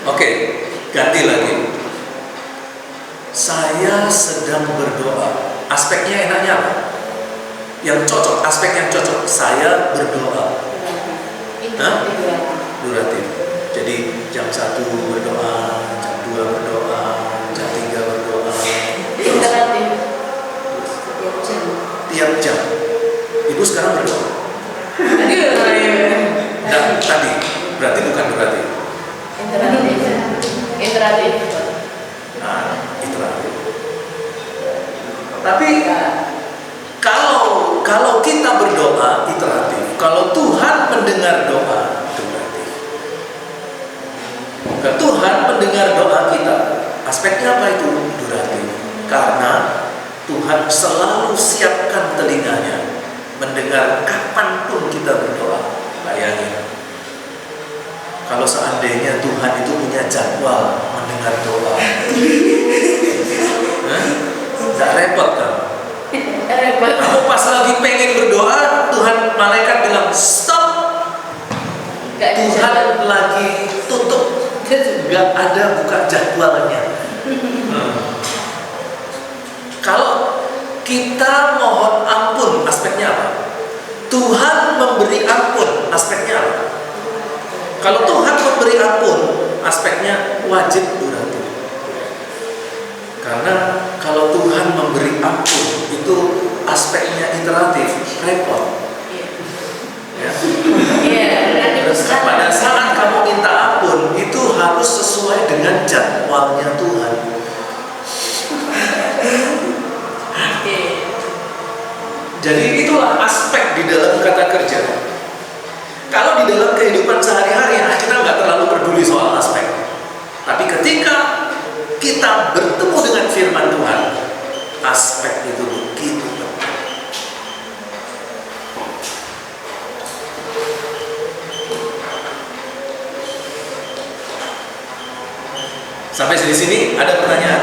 Oke, ganti lagi. Saya sedang berdoa. Aspeknya enaknya apa? Yang cocok, aspek yang cocok. Saya berdoa. Duratif. Jadi jam 1 berdoa, jam 2 berdoa, jam 3 berdoa. Tiap jam. Ibu sekarang berdoa. Dan tadi berarti bukan duratif. Iteratif. Nah, iteratif. Tapi kalau kita berdoa iteratif, kalau Tuhan mendengar doa duratif. Tuhan mendengar doa kita, aspeknya apa itu? Duratif. Karena Tuhan selalu siapkan telinganya mendengar kapanpun kita berdoa. Bayangin, kalau seandainya Tuhan itu punya jadwal mendengar doa, nggak repot kan? Kamu pas lagi pengen berdoa, Tuhan malaikat bilang stop. Tuhan lagi tutup, nggak ada buka jadwalnya. Kalau kita mohon ampun, aspeknya apa? Tuhan memberi ampun, aspeknya apa? Kalau Tuhan memberi ampun, aspeknya wajib duratif. Karena kalau Tuhan memberi ampun, itu aspeknya iteratif, repot. Ya. Terus pada saat kamu minta ampun, itu harus sesuai dengan jadwalnya Tuhan. Jadi itulah aspek di dalam kata kerja. Kalau di dalam kehidupan sehari-hari kita nggak terlalu peduli soal aspek. Tapi ketika kita bertemu dengan firman Tuhan, aspek itu begitu penting. Sampai di sini ada pertanyaan?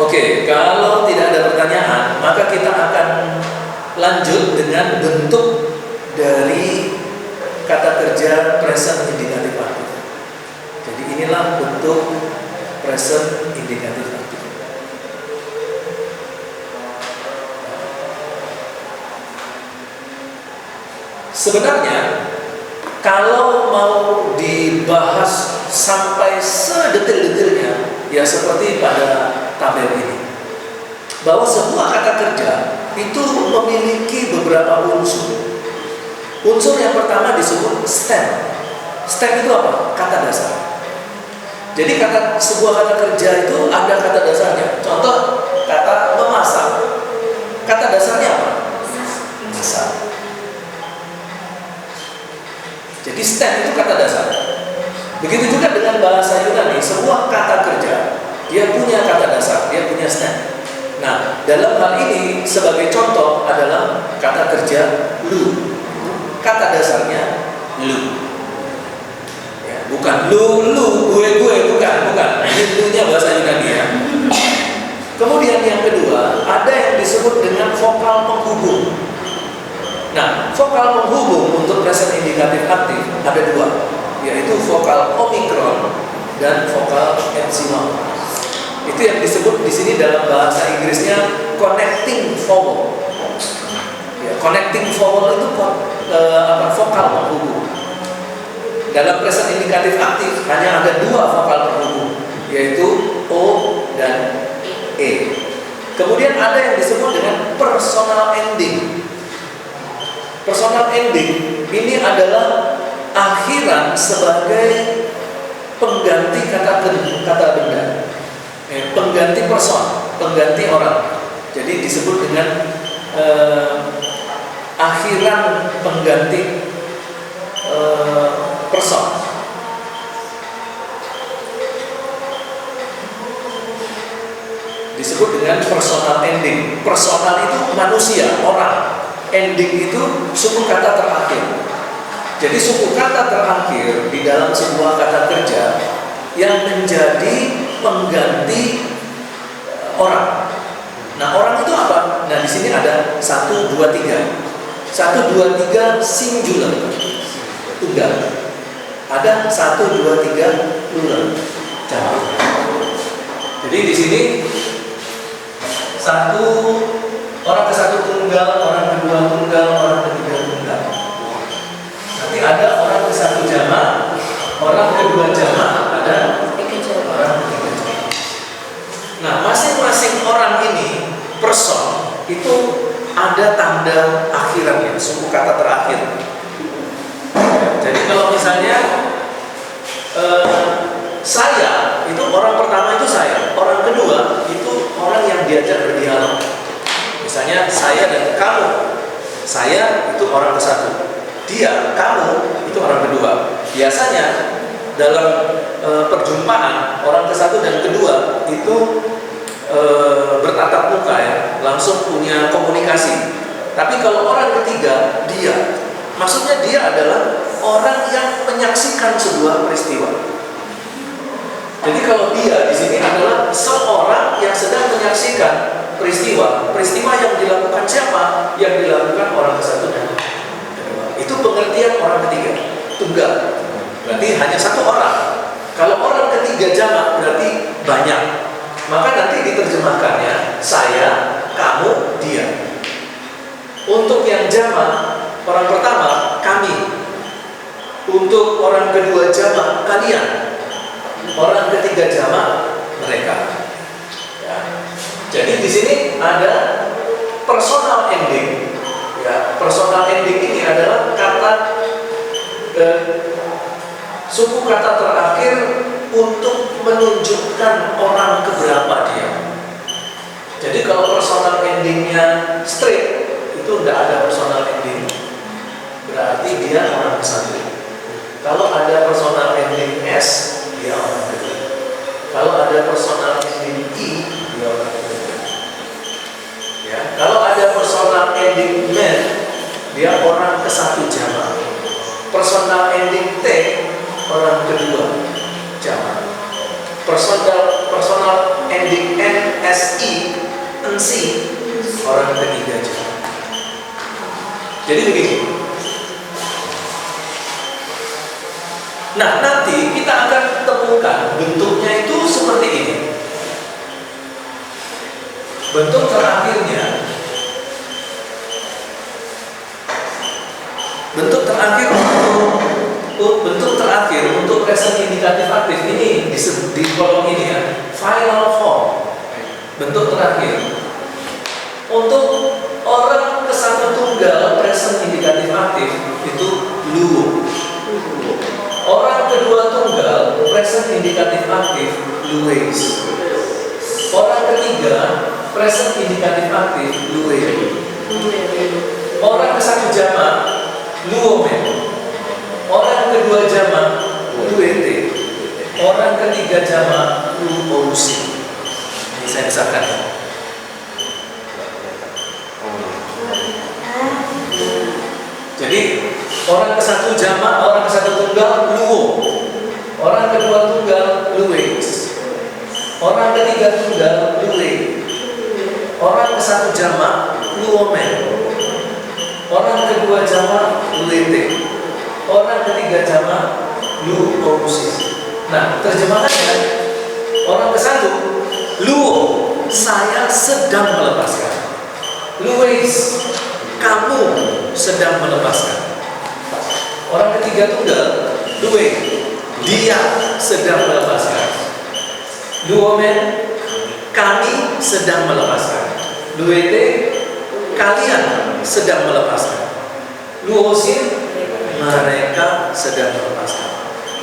Oke, kalau tidak ada pertanyaan, maka kita akan lanjut dengan bentuk dari kata kerja present indikatif aktif. Jadi inilah bentuk present indikatif aktif. Sebenarnya kalau mau dibahas sampai sedetil-detilnya, ya seperti pada tabel ini, bahwa sebuah kata kerja itu memiliki beberapa unsur. Unsur yang pertama disebut stem. Stem itu apa? Kata dasar. Jadi sebuah kata kerja itu ada kata dasarnya. Contoh kata memasak. Kata dasarnya apa? Masak. Jadi stem itu kata dasar. Begitu juga dengan bahasa Yunani, sebuah kata kerja dia punya kata dasar, dia punya stem. Nah, dalam hal ini sebagai contoh adalah kata kerja lu. Kata dasarnya lu. Ya, bukan lu, gue, bukan. Ini lunya bahasa Yunani ya. Kemudian yang kedua, ada yang disebut dengan vokal penghubung. Nah, vokal penghubung untuk present indikatif aktif ada dua, yaitu vokal omikron dan vokal epsilon. Itu yang disebut di sini dalam bahasa Inggrisnya connecting vowel. Ya, connecting vowel itu vokal penghubung. Dalam present indikatif aktif hanya ada dua vokal penghubung, yaitu O dan E. Kemudian ada yang disebut dengan personal ending. Personal ending ini adalah akhiran sebagai pengganti kata benda, pengganti person, pengganti orang. Jadi disebut dengan akhiran pengganti person. Disebut dengan personal ending. Personal itu manusia, orang. Ending itu suku kata terakhir. Jadi suku kata terakhir di dalam sebuah kata kerja yang menjadi pengganti orang. Nah, orang itu apa? Nah, di sini ada 1, 2, 3. 1, 2, 3 singular, tunggal. Ada 1, 2, 3 plural, jamak. Jadi di sini orang ke satu tunggal, orang kedua tunggal, orang ketiga tunggal. Nanti ada orang ke satu jamak, orang kedua jamak, ada orang ketiga jamak. Nah, masing-masing orang ini person itu ada tanda akhirannya, suku kata terakhir. Jadi kalau misalnya saya itu orang pertama itu saya, orang kedua itu orang yang diajak berdialog. Misalnya saya dan kamu, saya itu orang ke satu, dia, kamu itu orang kedua. Biasanya dalam perjumpaan orang ke satu dan kedua itu bertatap muka ya, langsung punya komunikasi. Tapi kalau orang ketiga, dia, maksudnya dia adalah orang yang menyaksikan sebuah peristiwa. Jadi kalau dia di sini adalah seorang yang sedang menyaksikan peristiwa yang dilakukan siapa? Yang dilakukan orang ke satu dan kedua. Itu pengertian orang ketiga, tunggal. Berarti hanya satu orang. Kalau orang ketiga jamak berarti banyak. Maka nanti diterjemahkannya saya, kamu, dia. Untuk yang jamak, orang pertama kami. Untuk orang kedua jamak kalian. Orang ketiga jamak mereka. Ya. Jadi di sini ada personal ending. Ya, personal ending ini adalah kata suku kata terakhir untuk menunjukkan orang keberapa dia. Jadi kalau personal endingnya straight itu tidak ada personal ending, berarti dia orang ke satu. Kalau ada personal ending S, dia orang kedua. Kalau ada personal ending I, dia orang kedua. Ya, kalau ada personal ending men, dia orang ke satu jamak. Personal ending T, orang kedua jamak. Personal ending NSI, ensi, orang ketiga jama. Jadi begini. Nah, nanti kita akan temukan bentuknya itu seperti ini. Bentuk terakhirnya, bentuk terakhir untuk present indikatif aktif ini di kolom ini ya, final form. Bentuk terakhir untuk orang kesatu tunggal present indikatif aktif itu luo. Orang kedua tunggal present indikatif aktif lues. Orang ketiga present indikatif aktif lue. Orang kesatu jamak luomen. Orang kedua jamak luete. Orang ketiga jamak luousi. Ini saya misalkan. Jadi orang kesatu jamak, orang kesatu tunggal luo. Orang kedua tunggal lues. Orang ketiga tunggal lue. Orang kesatu jamak luomen. Orang kedua jamak luete. Orang ketiga jamak luousi. Nah, terjemahannya orang kesatu luo, saya sedang melepaskan. Lues, kamu sedang melepaskan. Orang ketiga tunggal lue, dia sedang melepaskan. Luomen, kami sedang melepaskan. Luete, kalian sedang melepaskan. Luosin, mereka sedang melepaskan.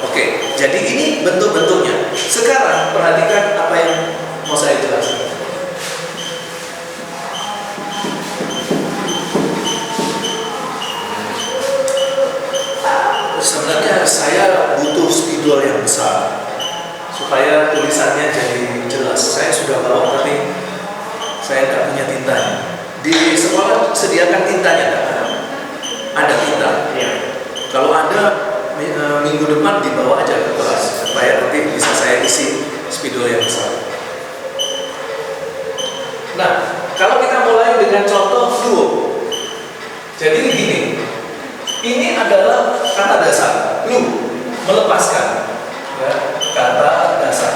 Oke, jadi ini bentuk-bentuknya. Sekarang perhatikan apa yang mau saya jelaskan. Sebenarnya saya butuh spidol yang besar supaya tulisannya jadi jelas. Saya sudah bawa tapi saya nggak punya tintanya. Di sekolah sediakan tintanya nggak? Ada tinta. Ya. Kalau ada minggu depan dibawa aja ke kelas supaya nanti bisa saya isi spidol yang besar. Nah, kalau kita mulai dengan contoh duo. Jadi begini. Ini adalah kata dasar, lu, melepaskan, ya, kata dasar.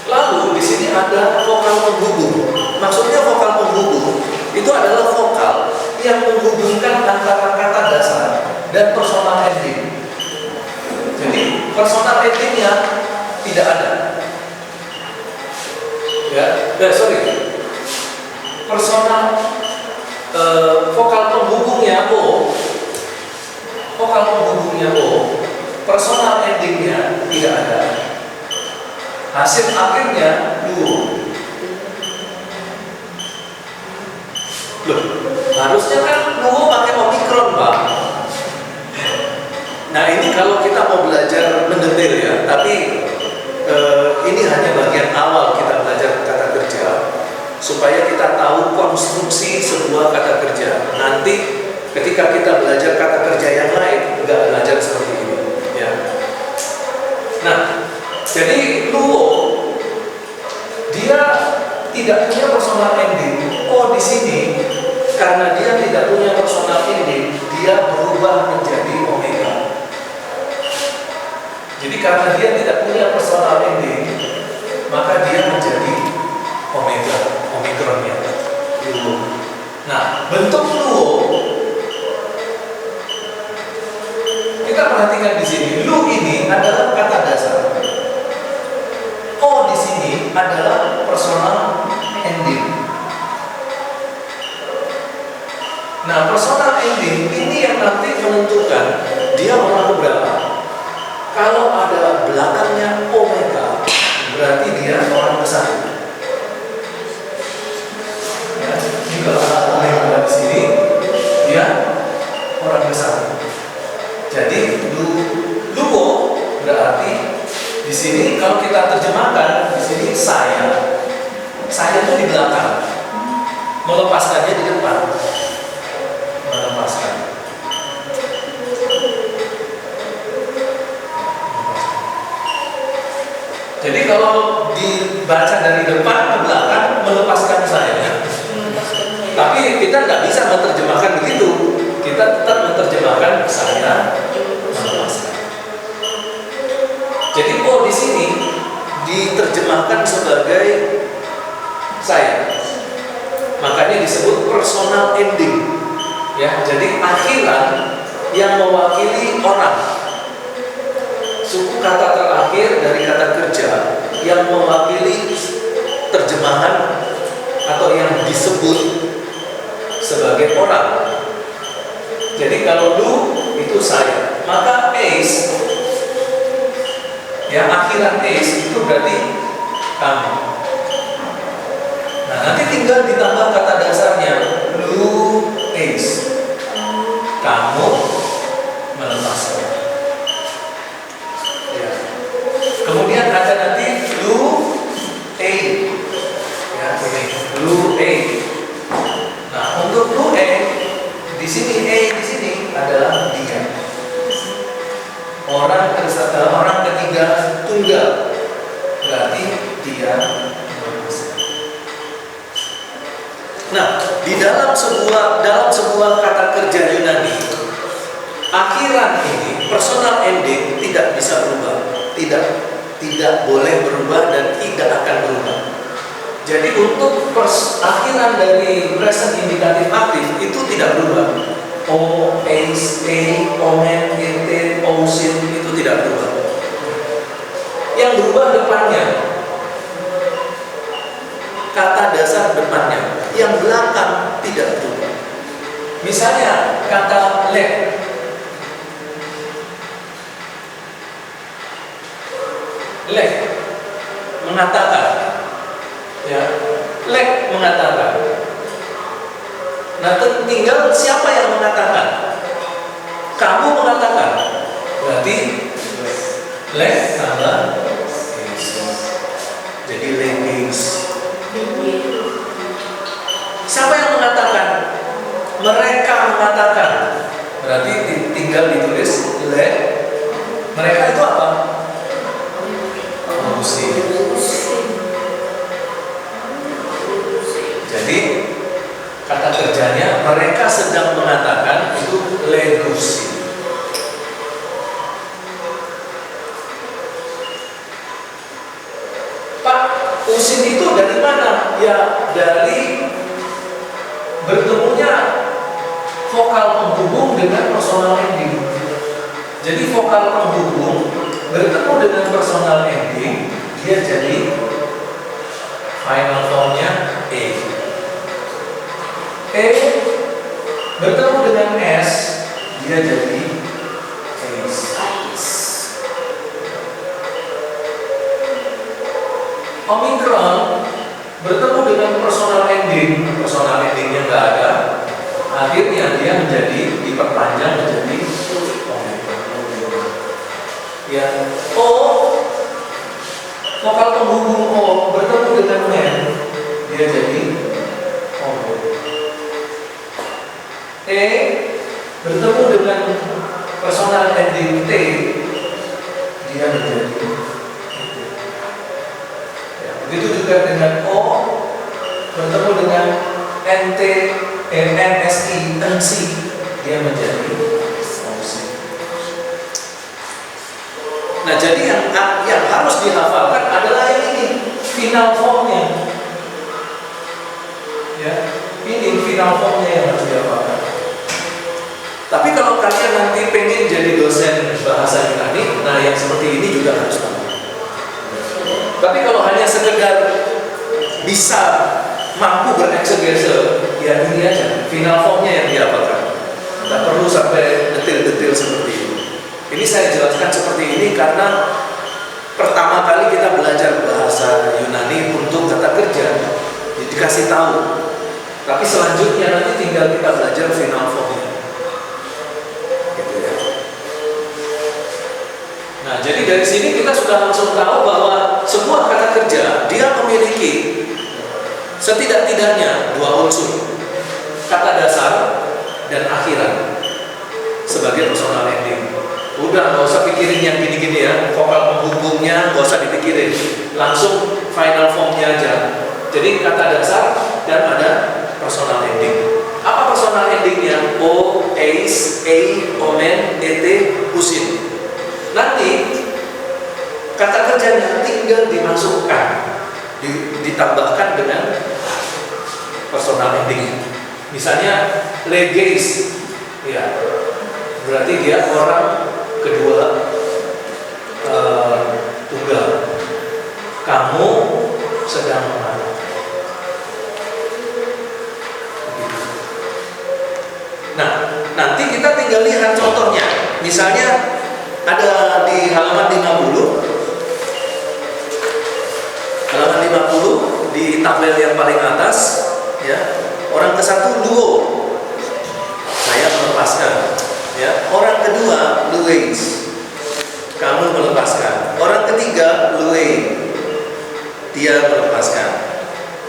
Lalu di sini ada vokal penghubung. Maksudnya vokal penghubung itu adalah vokal yang menghubungkan antara kata dasar dan personal ending. Jadi personal endingnya tidak ada. Ya, personal vokal penghubungnya O, vokal penghubungnya O, personal endingnya tidak ada. Hasil akhirnya duo. Loh, harusnya kan duo pakai omikron, Pak. Nah, ini kalau kita mau belajar mendetail ya, tapi ini hanya bagian awal kita belajar kata kerja supaya kita tahu konstruksi sebuah kata kerja. Nanti ketika kita belajar kata kerja yang lain, nggak belajar seperti ini, ya. Nah, jadi luo dia tidak punya personal ending. Oh, di sini karena dia tidak punya personal ending, dia berubah menjadi omega. Jadi karena dia tidak punya personal ending, maka dia menjadi omega, omikronnya. Luo. Nah, bentuk luo kita perhatikan di sini. Lu ini adalah kata dasar. O di sini adalah personal ending. Nah, personal ending ini yang nanti menentukan dia orang keberapa. Kalau ada belakangnya omega, berarti dia orang ke-1. Ya, jika ada omega di sini, dia orang ke-1. Jadi luo berarti di sini kalau kita terjemahkan di sini saya itu di belakang, melepaskannya di depan, melepaskan. Jadi kalau baca dari depan ke belakang melepaskan saya. Melepaskan saya. Tapi kita nggak bisa menerjemahkan begitu. Kita tetap menerjemahkan saya melepaskan. Jadi di sini diterjemahkan sebagai saya. Makanya disebut personal ending. Ya, jadi akhiran yang mewakili orang. Suku kata terakhir dari kata kerja yang mewakili terjemahan atau yang disebut sebagai orang. Jadi kalau lu itu saya, maka ace, ya akhiran ace itu berarti kamu. Nah nanti tinggal ditambah kata dasarnya, lu ace, kamu melepaskan. Ya. Kemudian ada nanti lu a, ya ini lu a. Nah untuk lu a di sini adalah dia. Orang ketiga tunggal, berarti dia melepaskan. Nah, di dalam sebuah kata kerja Yunani, akhiran ini personal ending tidak bisa berubah, tidak boleh berubah dan tidak akan berubah. Jadi untuk akhiran dari present indikatif aktif itu tidak berubah. O, ace, a, omen, ente, osin itu tidak berubah. Yang berubah depannya, kata dasar depannya. Yang belakang tidak berubah. Misalnya kata lek, mengatakan, ya, lek mengatakan. Nah, tinggal siapa yang mengatakan? Kamu mengatakan. Berarti lek tambah jadi leggings. Siapa yang mengatakan? Mereka mengatakan. Berarti tinggal ditulis lek. Mereka itu apa? Musim. Jadi kata kerjanya mereka sedang mengatakan itu legusi. Pak, usin itu dari mana? Ya dari bertemunya vokal penghubung dengan personal ending. Jadi vokal penghubung bertemu dengan personal ending, dia jadi final formnya E. E bertemu dengan S, dia jadi ace. Omikron bertemu dengan personal endingnya nggak ada, akhirnya dia menjadi diperpanjang menjadi omikron. Ya, O vokal penghubung O bertemu dengan men, dia jadi omikron. E bertemu dengan personal ending T, dia menjadi ya, begitu juga dengan O bertemu dengan NT, NSI, NC, dia menjadi OC. Nah jadi yang harus dihafalkan adalah yang ini final formnya, ya ini final formnya yang harus dihafalkan. Tapi kalau kalian nanti pengen jadi dosen bahasa Yunani, nah yang seperti ini juga harus tahu. Tapi kalau hanya sekedar bisa mampu bereksegese, ya ini aja final formnya yang dihafalkan. Tidak perlu sampai detil-detil seperti ini. Ini saya jelaskan seperti ini karena pertama kali kita belajar bahasa Yunani untuk kata kerja, dikasih tahu. Tapi selanjutnya nanti tinggal kita belajar final formnya. Nah, jadi dari sini kita sudah langsung tahu bahwa sebuah kata kerja dia memiliki setidak-tidaknya dua unsur, kata dasar dan akhiran sebagai personal ending. Udah nggak usah pikirin yang gini-gini ya, vokal penghubungnya nggak usah dipikirin, langsung final formnya aja. Jadi kata dasar dan ada personal ending. Apa personal endingnya? O, eis, ei, omen, ete, usin. Nanti kata kerjanya tinggal dimasukkan, ditambahkan dengan personal ending. Misalnya legeis, ya, berarti dia orang kedua tunggal. Kamu sedang memarah. Nah, nanti kita tinggal lihat contohnya. Misalnya ada di halaman 50. Halaman 50 di tabel yang paling atas, ya. Orang ke satu luo. Saya melepaskan. Ya. Orang kedua lueis. Kamu melepaskan. Orang ketiga luei. Dia melepaskan.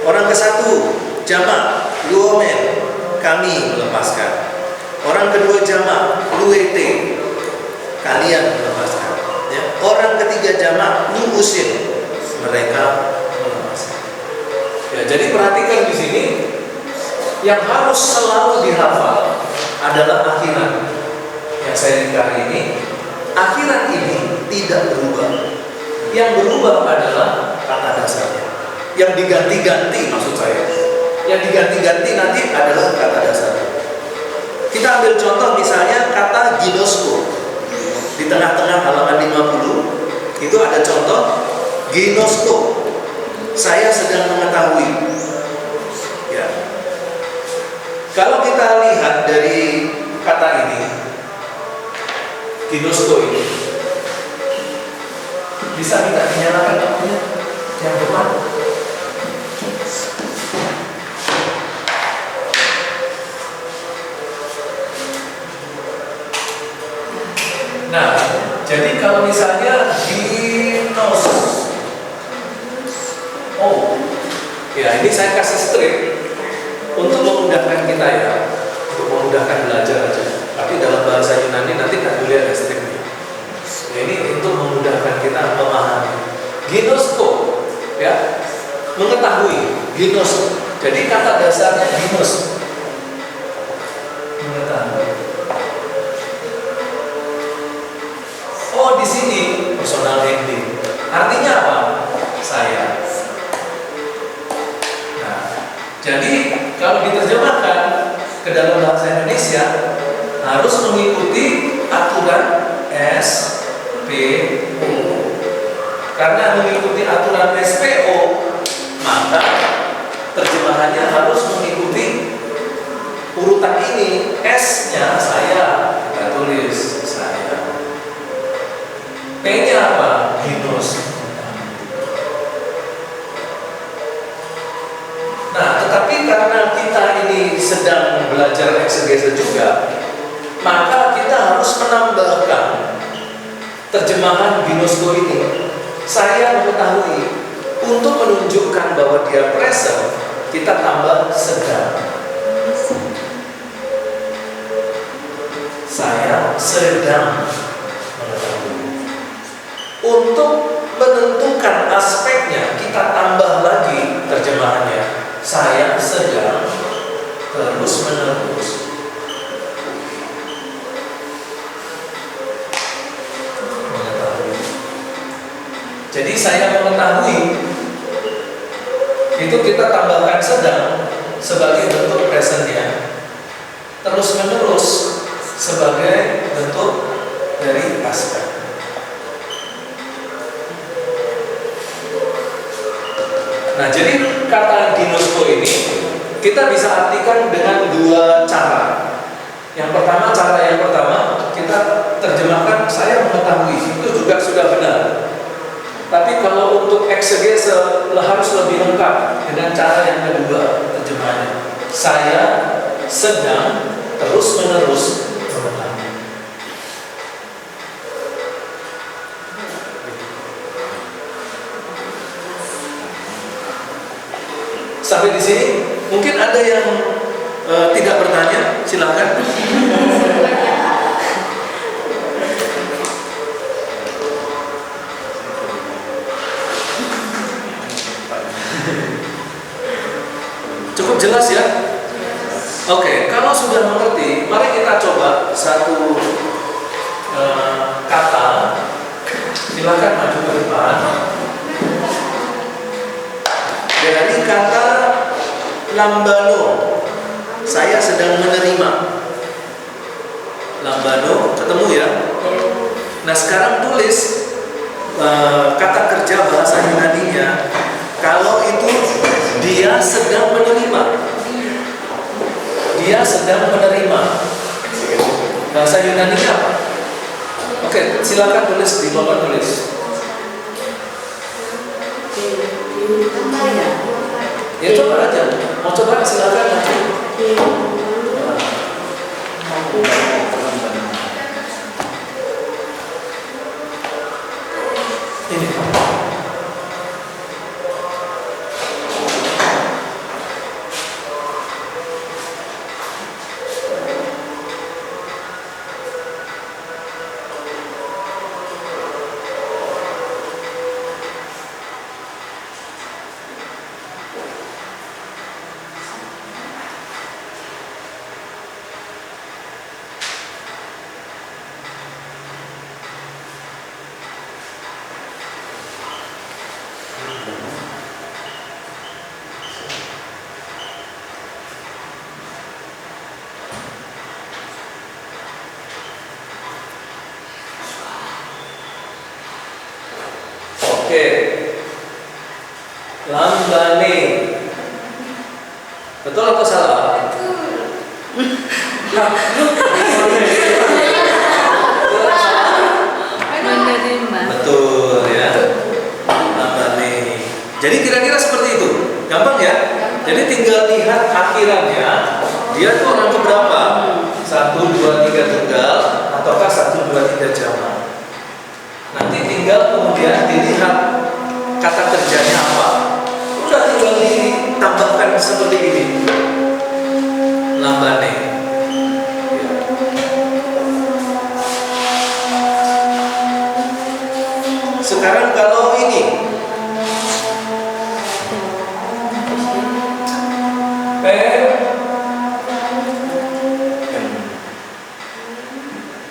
Orang ke satu jamak luomen. Kami melepaskan. Orang kedua jamak luete. Kalian melepaskan. Ya. Orang ketiga jamak luusin. Mereka melepaskan. Ya, jadi perhatikan di sini yang harus selalu dihafal adalah akhirat. Yang saya ingkari ini, akhirat ini tidak berubah. Yang berubah adalah kata dasarnya. Yang diganti-ganti maksud saya. Yang diganti-ganti nanti adalah kata dasarnya. Kita ambil contoh misalnya kata ginosko. Di tengah-tengah halaman 50 itu ada contoh ginosko. Saya sedang mengetahui. Ya. Kalau kita lihat dari kata ini, ginosko ini, bisa minta dinyalakan lampunya yang depan. Nah, jadi kalau misalnya ginos, oh, ya ini saya kasih strip untuk memudahkan kita ya, untuk memudahkan belajar aja. Tapi dalam bahasa Yunani nanti nggak boleh ada stripnya. Ya, ini untuk memudahkan kita memahami. Ginosko, ya, mengetahui. Ginos. Jadi kata dasarnya ginos. Mengetahui. Oh, di sini personal ending. Artinya apa? Saya. Nah, jadi kalau diterjemahkan ke dalam bahasa Indonesia harus mengikuti aturan SPO. Karena mengikuti aturan SPO, maka terjemahannya harus mengikuti urutan ini. S-nya saya, kita tulis saya. P-nya apa? Ginos. Nah, tetapi karena kita ini sedang belajar eksegese juga, maka kita harus menambahkan terjemahan ginosko ini. Saya mengetahui untuk menunjukkan bahwa dia present, kita tambah sedang. Saya sedang mengetahui. Untuk menentukan aspeknya, kita tambah lagi terjemahannya. Saya sedang terus menerus mengetahui. Jadi saya mengetahui itu kita tambahkan sedang sebagai bentuk presentnya, terus menerus sebagai bentuk dari aspek. Nah, jadi kata ginosko ini kita bisa artikan dengan dua cara. Cara yang pertama kita terjemahkan saya mengetahui, itu juga sudah benar. Tapi kalau untuk eksegese harus lebih lengkap dengan cara yang kedua terjemahannya. Saya sedang terus menerus mengetahui. Sampai di sini mungkin ada yang tidak bertanya, silakan. Silakan maju ke depan. Dari kata lambano, saya sedang menerima. Lambano, ketemu ya? Nah sekarang tulis kata kerja bahasa Yunaninya. Kalau itu dia sedang menerima, dia sedang menerima. Bahasa Yunaninya apa? Oke, silakan tulis di bawah tulis. Ya coba aja, mau coba silakan aja. Ini. Oke, lambane, betul atau salah? Menerima. Betul ya, lambane. Jadi kira-kira seperti itu, gampang ya. Jadi tinggal lihat akhirannya, dia tuh orang keberapa? 1, 2, 3 tunggal, ataukah 1, 2, 3 jamak? Nanti tinggal kemudian dilihat kata kerjanya apa. Udah tinggal ditambahkan seperti ini. Lambane. Sekarang kalau ini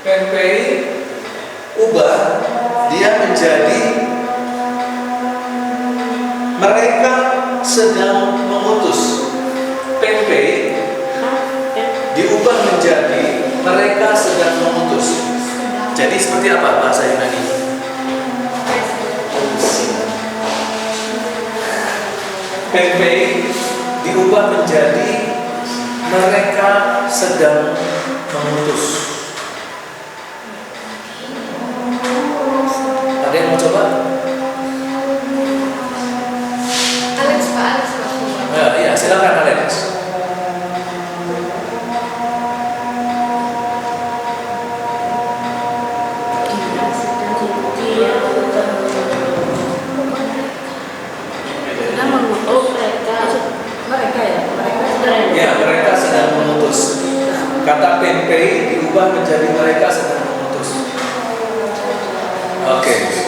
PNPI ubah dia menjadi mereka sedang mengutus. PNPI diubah menjadi mereka sedang mengutus. Jadi seperti apa bahasa Yunani? PNPI diubah menjadi mereka sedang mengutus. Ada yang mau coba? Alex, Pak Alex. Iya, silakan Alex. Ya, mereka sedang mengutus. Kata PNPI diubah menjadi mereka sedang mengutus. Oke.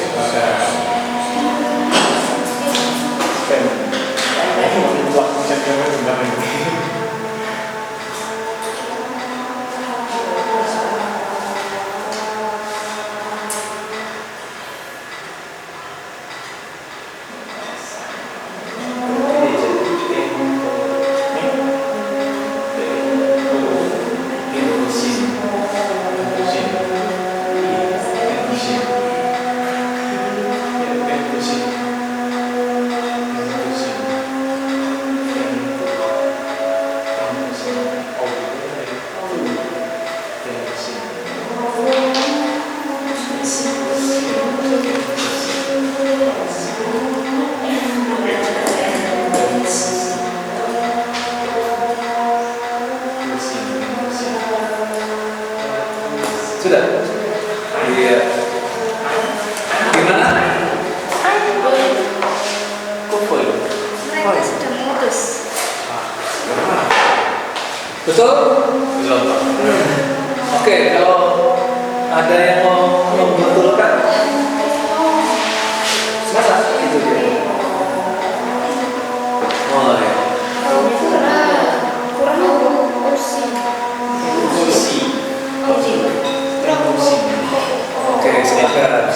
Sudah? Iya. Gimana? Kumpul. Mereka sudah memutus. Betul? Belum. Oke, kalau ada yang mau membetulkan, masa itu dia? Oh ya. Kurang kursi. Oke, silakan.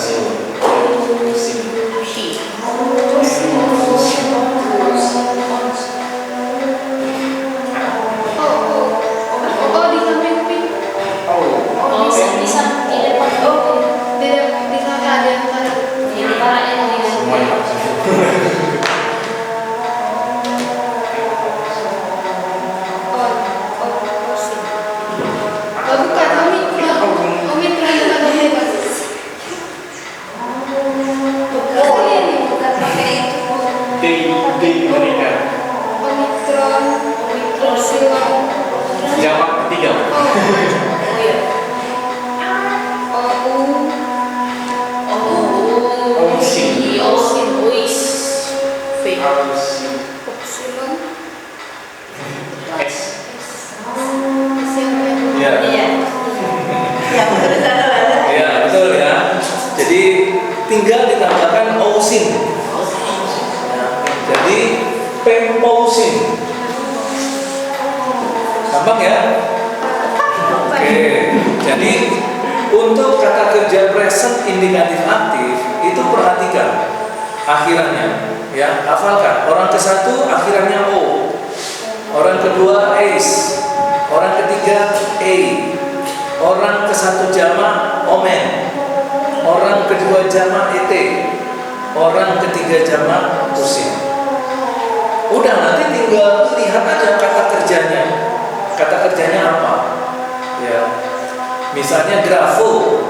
tinggal ditambahkan ousin. Jadi pempousin. Gampang ya? Oke. Jadi untuk kata kerja present indikatif aktif itu perhatikan akhirannya, ya, hafalkan. Orang ke satu akhirannya o, orang kedua is, orang ketiga a, orang ke satu jamak omen, orang kedua jamak et, orang ketiga jamak usin. Udah, nanti tinggal lihat aja kata kerjanya. Kata kerjanya apa? Ya. Misalnya grafo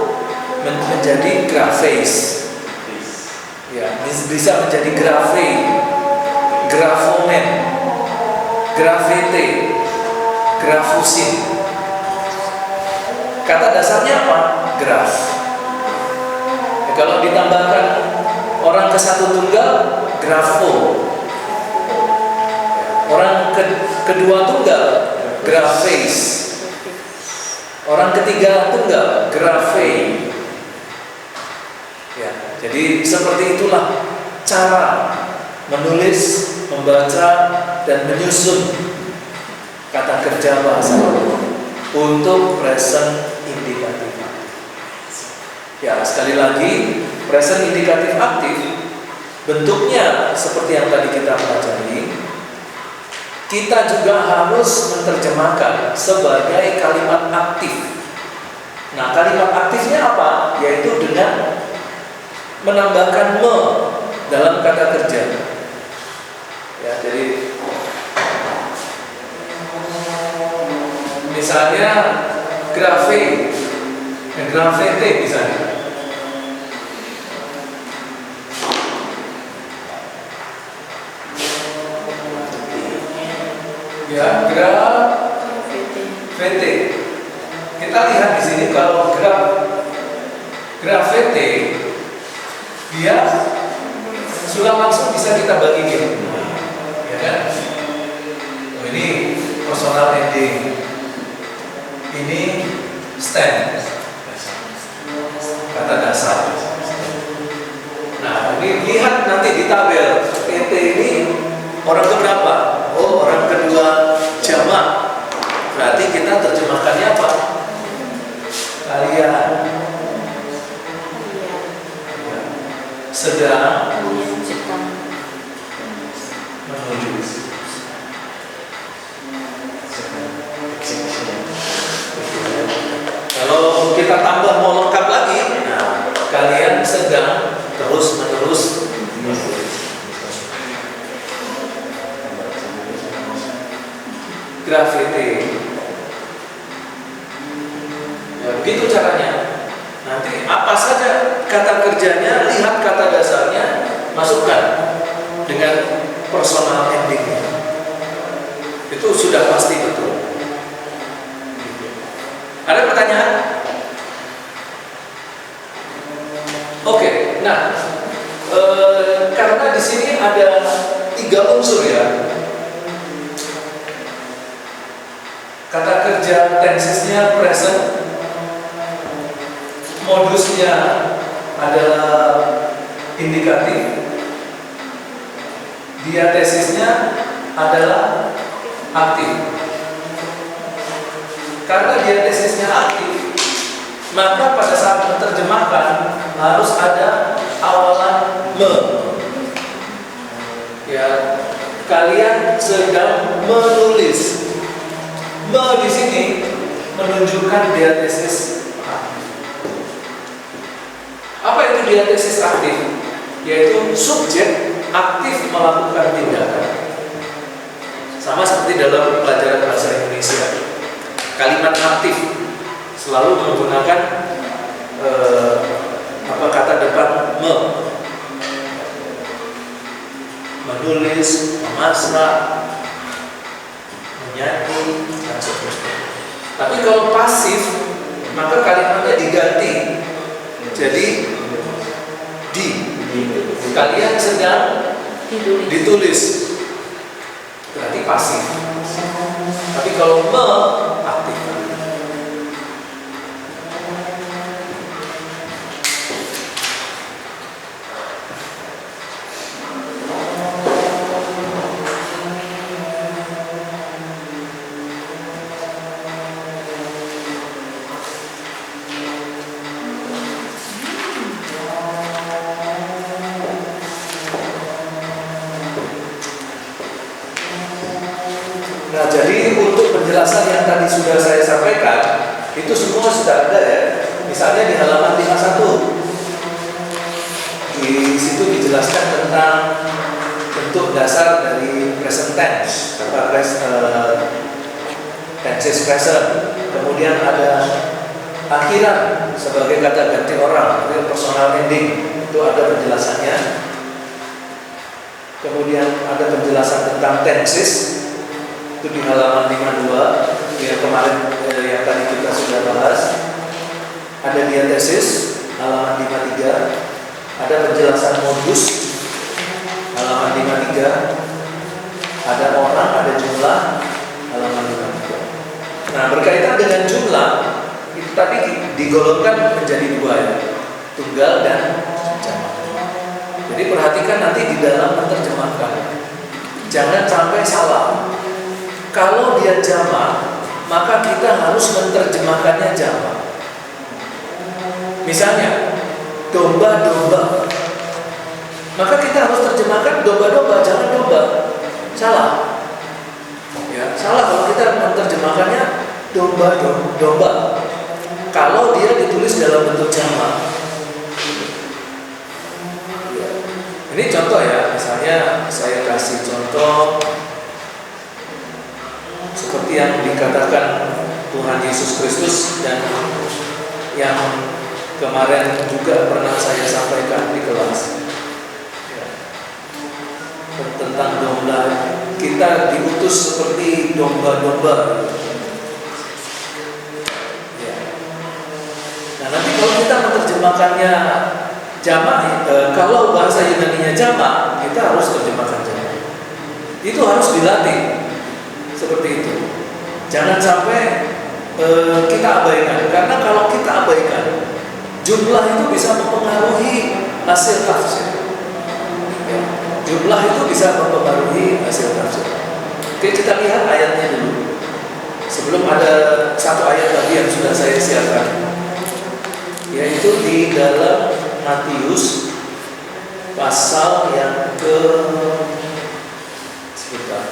menjadi grafes. Ya, bisa menjadi grafe, grafomen, grafete, grafusin. Kata dasarnya apa? Graf. Ya, kalau ditambahkan orang ke satu tunggal, grafo. Orang kedua tunggal, grafes. Orang ketiga tunggal, grafe. Ya, jadi seperti itulah cara menulis, membaca, dan menyusun kata kerja bahasa untuk present indikatif aktif. Ya, sekali lagi, present indikatif aktif bentuknya seperti yang tadi kita pelajari. Kita juga harus menerjemahkan sebagai kalimat aktif. Nah, kalimat aktifnya apa? Yaitu dengan menambahkan me dalam kata kerja. Ya, jadi misalnya grafe, grafete misalnya. Ya, grafete. Kita lihat di sini kalau grafete dia sudah langsung bisa kita bagi dia, ya kan? Oh, ini personal ending, ini stand, kata dasar. Nah, ini lihat nanti di tabel PT ini orang keberapa? Oh, orang kedua jamak. Berarti kita terjemahkannya apa? Kalian sedang menuju. Kalau kita tambah mau lengkap lagi, nah, kalian sedang terus-menerus grafiti. Ya, begitu caranya. Nanti apa saja kata kerjanya, lihat kata dasarnya, masukkan dengan personal endingnya. Itu sudah pasti betul. Ada pertanyaan? Oke, nah karena di sini ada 3 unsur ya. Kata kerja tensesnya present, modusnya adalah indikatif, diatesisnya adalah aktif. Karena diatesisnya aktif, maka pada saat menerjemahkan harus ada awalan me. Ya, kalian sedang menulis. Me di sini menunjukkan diatesis aktif. Apa itu diatesis aktif? Yaitu subjek aktif melakukan tindakan. Sama seperti dalam pelajaran bahasa Indonesia. Kalimat aktif selalu menggunakan kata depan me. Menulis, memasak, menyanyi, dan seterusnya. Tapi kalau pasif, maka kalimatnya diganti jadi di. Kalian sedang ditulis, berarti pasif. Tapi kalau me, aktif. Jadi untuk penjelasan yang tadi sudah saya sampaikan, itu semua sudah ada ya. Misalnya di halaman 51, di situ dijelaskan tentang bentuk dasar dari present tense, kata tenses present. Kemudian ada akhiran sebagai kata ganti orang, real personal ending, itu ada penjelasannya. Kemudian ada penjelasan tentang tenses, itu di halaman 52 yang kemarin yang tadi kita sudah bahas. Ada diatesis halaman 53, ada penjelasan modus halaman 53, ada orang, ada jumlah halaman 53. Nah, berkaitan dengan jumlah itu tadi digolongkan menjadi dua ya, tunggal dan jamak. Jadi perhatikan nanti di dalam menerjemahkan, jangan sampai salah. Kalau dia jamak, maka kita harus menerjemahkannya jamak. Misalnya domba-domba, maka kita harus terjemahkan domba-domba, jangan domba. Salah. Ya, salah kalau kita menerjemahkannya domba-domba. Kalau dia ditulis dalam bentuk jamak. Ya. Ini contoh ya, misalnya saya kasih contoh seperti yang dikatakan Tuhan Yesus Kristus dan yang kemarin juga pernah saya sampaikan di kelas ya, tentang domba. Kita diutus seperti domba-domba ya. Nah nanti kalau kita menerjemahkannya jamak, kalau bahasa Yunani-nya jamak, kita harus terjemahkan jamak. Itu harus dilatih seperti itu. Jangan sampai kita abaikan, karena kalau kita abaikan, jumlah itu bisa mempengaruhi hasil tafsir. Ya, jumlah itu bisa mempengaruhi hasil tafsir. Oke, kita lihat ayatnya dulu. Sebelum ada satu ayat lagi yang sudah saya siapkan, yaitu di dalam Matius pasal yang ke sebentar.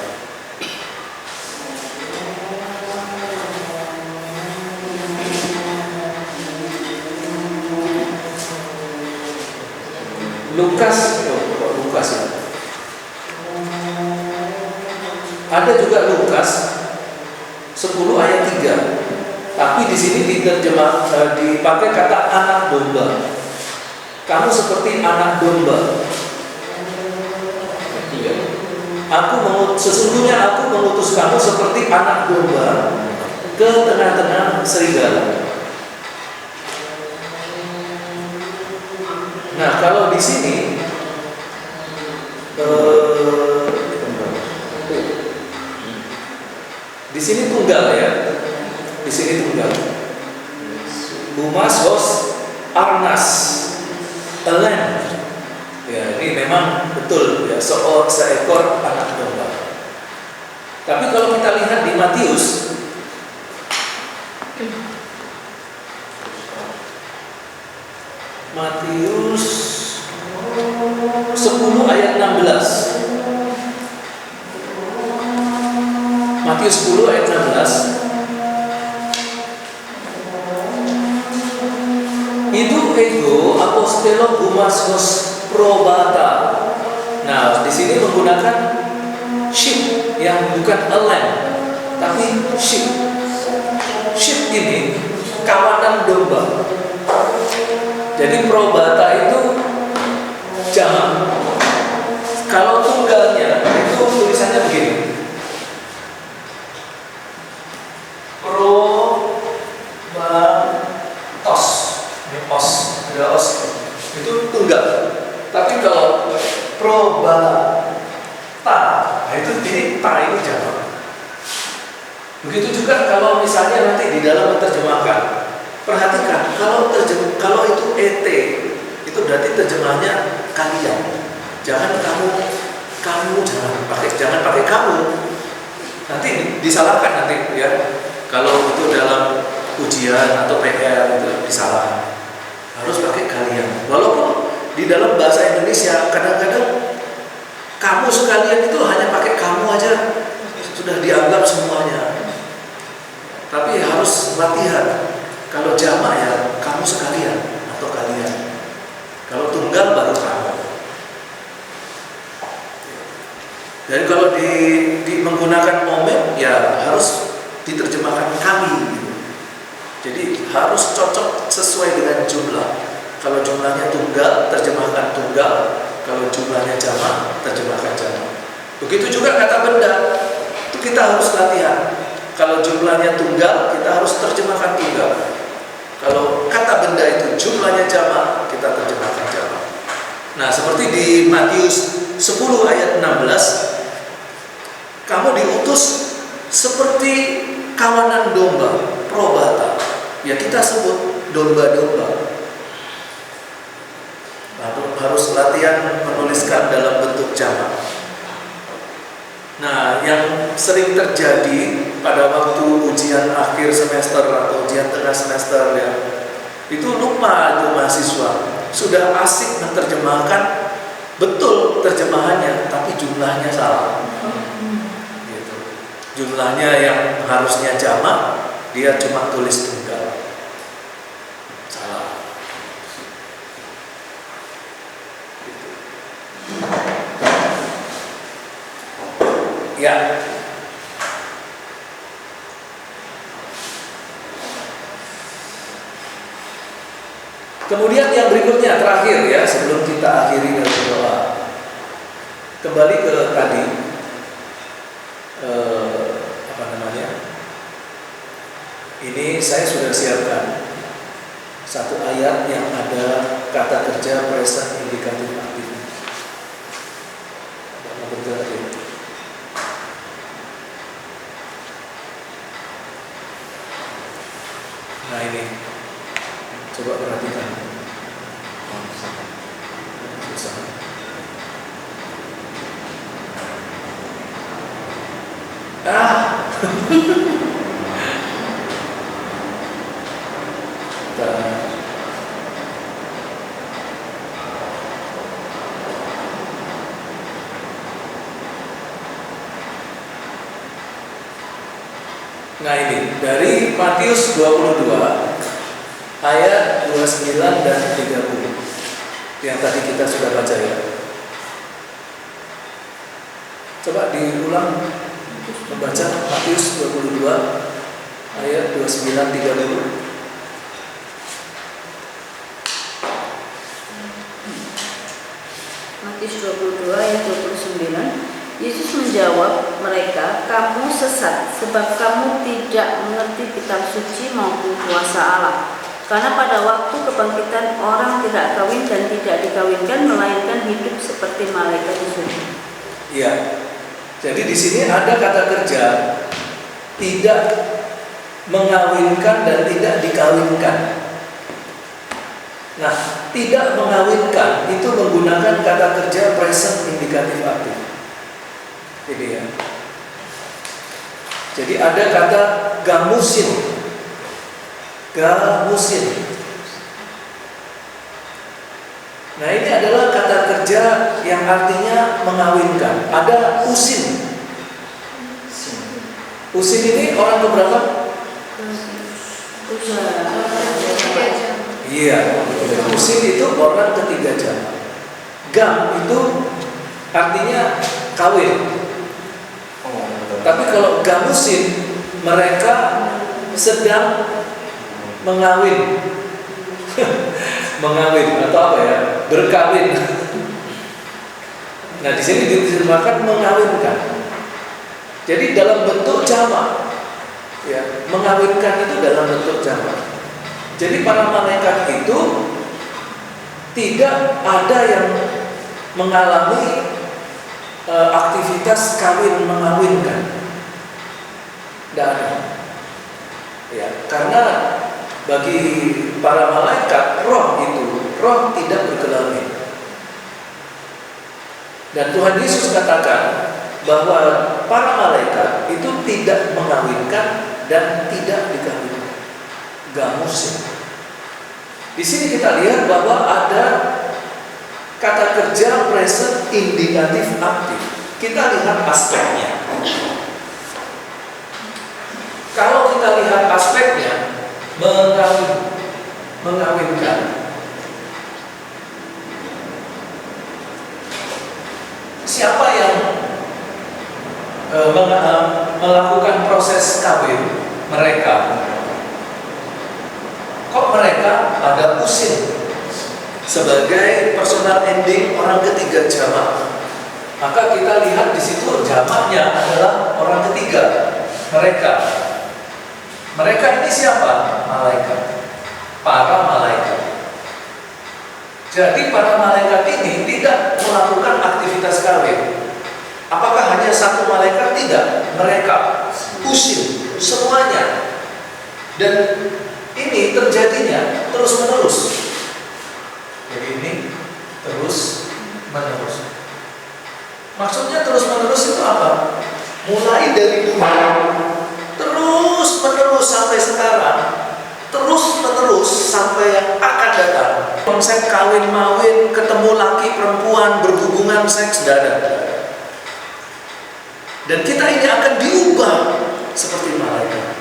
Lukas ya. Ada juga Lukas 10 ayat 3. Tapi di sini dipakai kata anak domba. Kamu seperti anak domba. Sesungguhnya aku mengutus kamu seperti anak domba ke tengah-tengah serigala. Nah, kalau di sini tunggal ya. Di sini tunggal. Humas hos arnas, a lamb. Ya, ini memang betul ya, seekor anak domba. Tapi kalau kita lihat di Matius Matius 10 ayat 16. Matius 10 ayat 16. Itu ego apostelo humas hos probata. Nah, di sini menggunakan sheep yang bukan a lamb, tapi sheep. Sheep ini kawanan domba. Jadi probata itu jamak. Kalau tunggalnya itu tulisannya begini. Probatos. Ini os, ada os. Itu tunggal. Tapi kalau probata, nah itu ini ta ini jamak. Begitu juga kalau misalnya nanti di dalam menerjemahkan. Perhatikan, kalau itu et, itu berarti terjemahnya kalian. Jangan kamu jangan pakai kamu. Nanti disalahkan nanti ya. Kalau itu dalam ujian atau PR itu disalahkan. Harus pakai kalian. Walaupun di dalam bahasa Indonesia kadang-kadang kamu sekalian itu hanya pakai kamu aja. sudah dianggap semuanya. Tapi harus latihan. Kalau jamak ya kamu sekalian atau kalian. Kalau tunggal baru kamu. Dan kalau menggunakan momen ya harus diterjemahkan kami. Jadi harus cocok sesuai dengan jumlah. Kalau jumlahnya tunggal, terjemahkan tunggal. Kalau jumlahnya jamak, terjemahkan jamak. Begitu juga kata benda, itu kita harus latihan. Kalau jumlahnya tunggal, kita harus terjemahkan tunggal. Kalau kata benda itu jumlahnya jamak, kita terjemahkan jamak. Nah, seperti di Matius 10 ayat 16, kamu diutus seperti kawanan domba, probata. Ya kita sebut domba-domba. Harus latihan menuliskan dalam bentuk jamak. Nah, yang sering terjadi pada waktu ujian akhir semester atau ujian tengah semester ya, itu lupa itu mahasiswa. Sudah asik menerjemahkan betul terjemahannya, tapi jumlahnya salah. Gitu. Jumlahnya yang harusnya jamak, dia cuma tulis tunggal. Salah. Gitu. Ya. Kemudian yang berikutnya terakhir ya sebelum kita akhiri dengan doa. Kembali ke tadi apa namanya? Ini saya sudah siapkan satu ayat yang ada kata kerja present indikatif aktif. Nah ini, coba perhatikan. Nah ini dari Matius 22 ayat 29 dan 30 yang tadi kita sudah baca ya. Coba diulang membaca Matius 22 ayat 29 30. Matius 22 ayat 29. Yesus menjawab mereka, kamu sesat sebab kamu tidak mengerti kitab suci maupun kuasa Allah. Karena pada waktu kebangkitan orang tidak kawin dan tidak dikawinkan melainkan hidup seperti malaikat di surga. Iya. Jadi di sini ada kata kerja tidak mengawinkan dan tidak dikawinkan. Nah, tidak mengawinkan itu menggunakan kata kerja present indikatif aktif. Ini ya. Jadi ada kata gamusin. Gamusin. Nah, ini adalah kata kerja yang artinya mengawinkan. Ada usin. Usin ini orang keberapa? Iya, usin itu orang ketiga jama. Gam itu artinya kawin. Tapi kalau gamusin mereka sedang mengawin. Mengawin atau apa ya? Berkawin. Nah, di sini diterjemahkan mengawinkan. Jadi dalam bentuk jamak. Ya, mengawinkan itu dalam bentuk jamak. Jadi para malaikat itu tidak ada yang mengalami aktivitas kawin mengawinkan. Tidak ada. Ya, karena bagi para malaikat roh tidak berkelamin. Dan Tuhan Yesus katakan bahwa para malaikat itu tidak mengawinkan dan tidak dikawinkan. Gamusin. Di sini kita lihat bahwa ada kata kerja present indikatif aktif. Kita lihat aspeknya. Kalau kita lihat aspeknya mengawinkan, siapa yang melakukan proses kawin? Mereka. Kok mereka ada usin sebagai personal ending orang ketiga jamak? Maka kita lihat di situ jamaknya adalah orang ketiga, mereka. Mereka ini siapa? Malaikat. Para malaikat. Jadi para malaikat ini tidak melakukan aktivitas kawin. Apakah hanya satu malaikat? Tidak. Mereka usin semuanya. Dan ini terjadinya terus menerus. Jadi ini terus menerus. Maksudnya terus menerus itu apa? Mulai dari dulu terus menerus sampai sekarang, terus menerus sampai yang akan datang. Konsep kawin mawin, ketemu laki perempuan, berhubungan seks, tidak ada. Dan kita ini akan diubah seperti malaikat.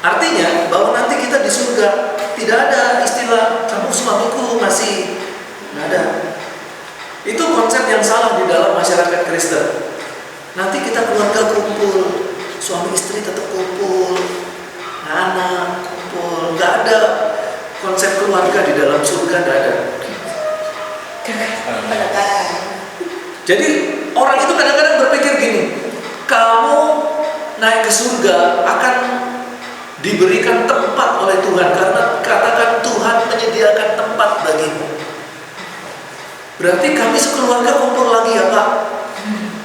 Artinya bahwa nanti kita di surga tidak ada istilah kamu suamiku masih, tidak ada. Itu konsep yang salah di dalam masyarakat Kristen. Nanti kita keluarga kumpul, suami istri tetap kumpul, anak kumpul, nggak ada konsep keluarga di dalam surga, nggak ada. Jadi orang itu kadang-kadang berpikir gini, kamu naik ke surga akan diberikan tempat oleh Tuhan karena katakan Tuhan menyediakan tempat bagimu. Berarti kami sekeluarga kumpul lagi ya Pak.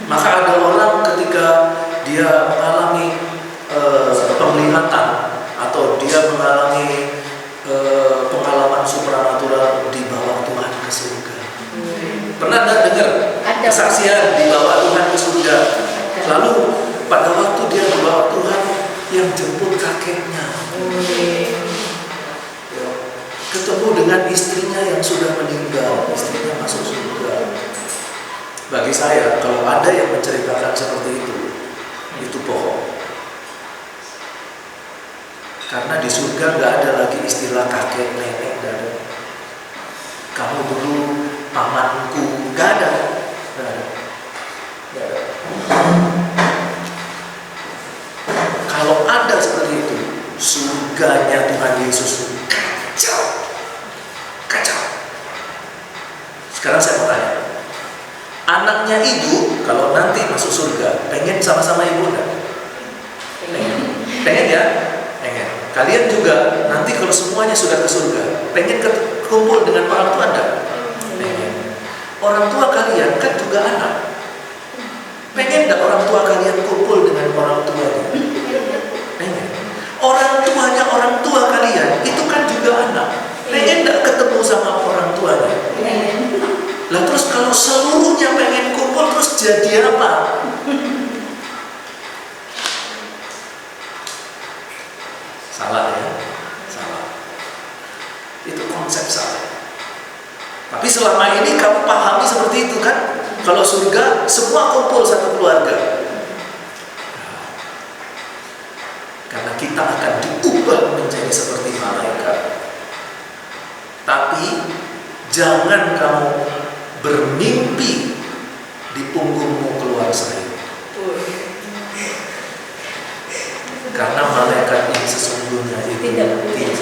Maka ada orang ketika dia mengalami penglihatan atau dia mengalami pengalaman supranatural dibawa Tuhan ke surga. Pernah nggak dengar kesaksian dibawa Tuhan ke surga? Lalu pada waktu dia dibawa Tuhan, yang jemput kakeknya, ketemu dengan istrinya yang sudah meninggal, istrinya masuk surga. Bagi saya, kalau ada yang menceritakan seperti itu bohong. Karena di surga nggak ada lagi istilah kakek, nenek, dan kamu dulu pamanku, nggak ada. Kalau ada seperti itu, surganya Tuhan Yesus kacau. Sekarang saya mau tanya, anaknya ibu kalau nanti masuk surga, pengen sama-sama ibu enggak? Pengen ya? Pengen. Kalian juga nanti kalau semuanya sudah ke surga, pengen kumpul dengan orang tua enggak? Pengen. Orang tua kalian kan juga anak. Pengen enggak orang tua kalian kumpul dengan orang tuanya? Pengen. Orang tuanya orang tua kalian itu kan juga anak. Pengen enggak ketemu sama orang tuanya? Lah terus kalau seluruhnya pengen kumpul terus jadi apa? Salah ya? Salah. Itu konsep salah. Tapi selama ini kamu pahami seperti itu kan? Kalau surga semua kumpul satu keluarga. Karena kita akan diubah menjadi seperti malaikat. Tapi jangan kamu bermimpi di punggungmu keluar sayap. Karena malaikat yang sesungguhnya itu tidak punya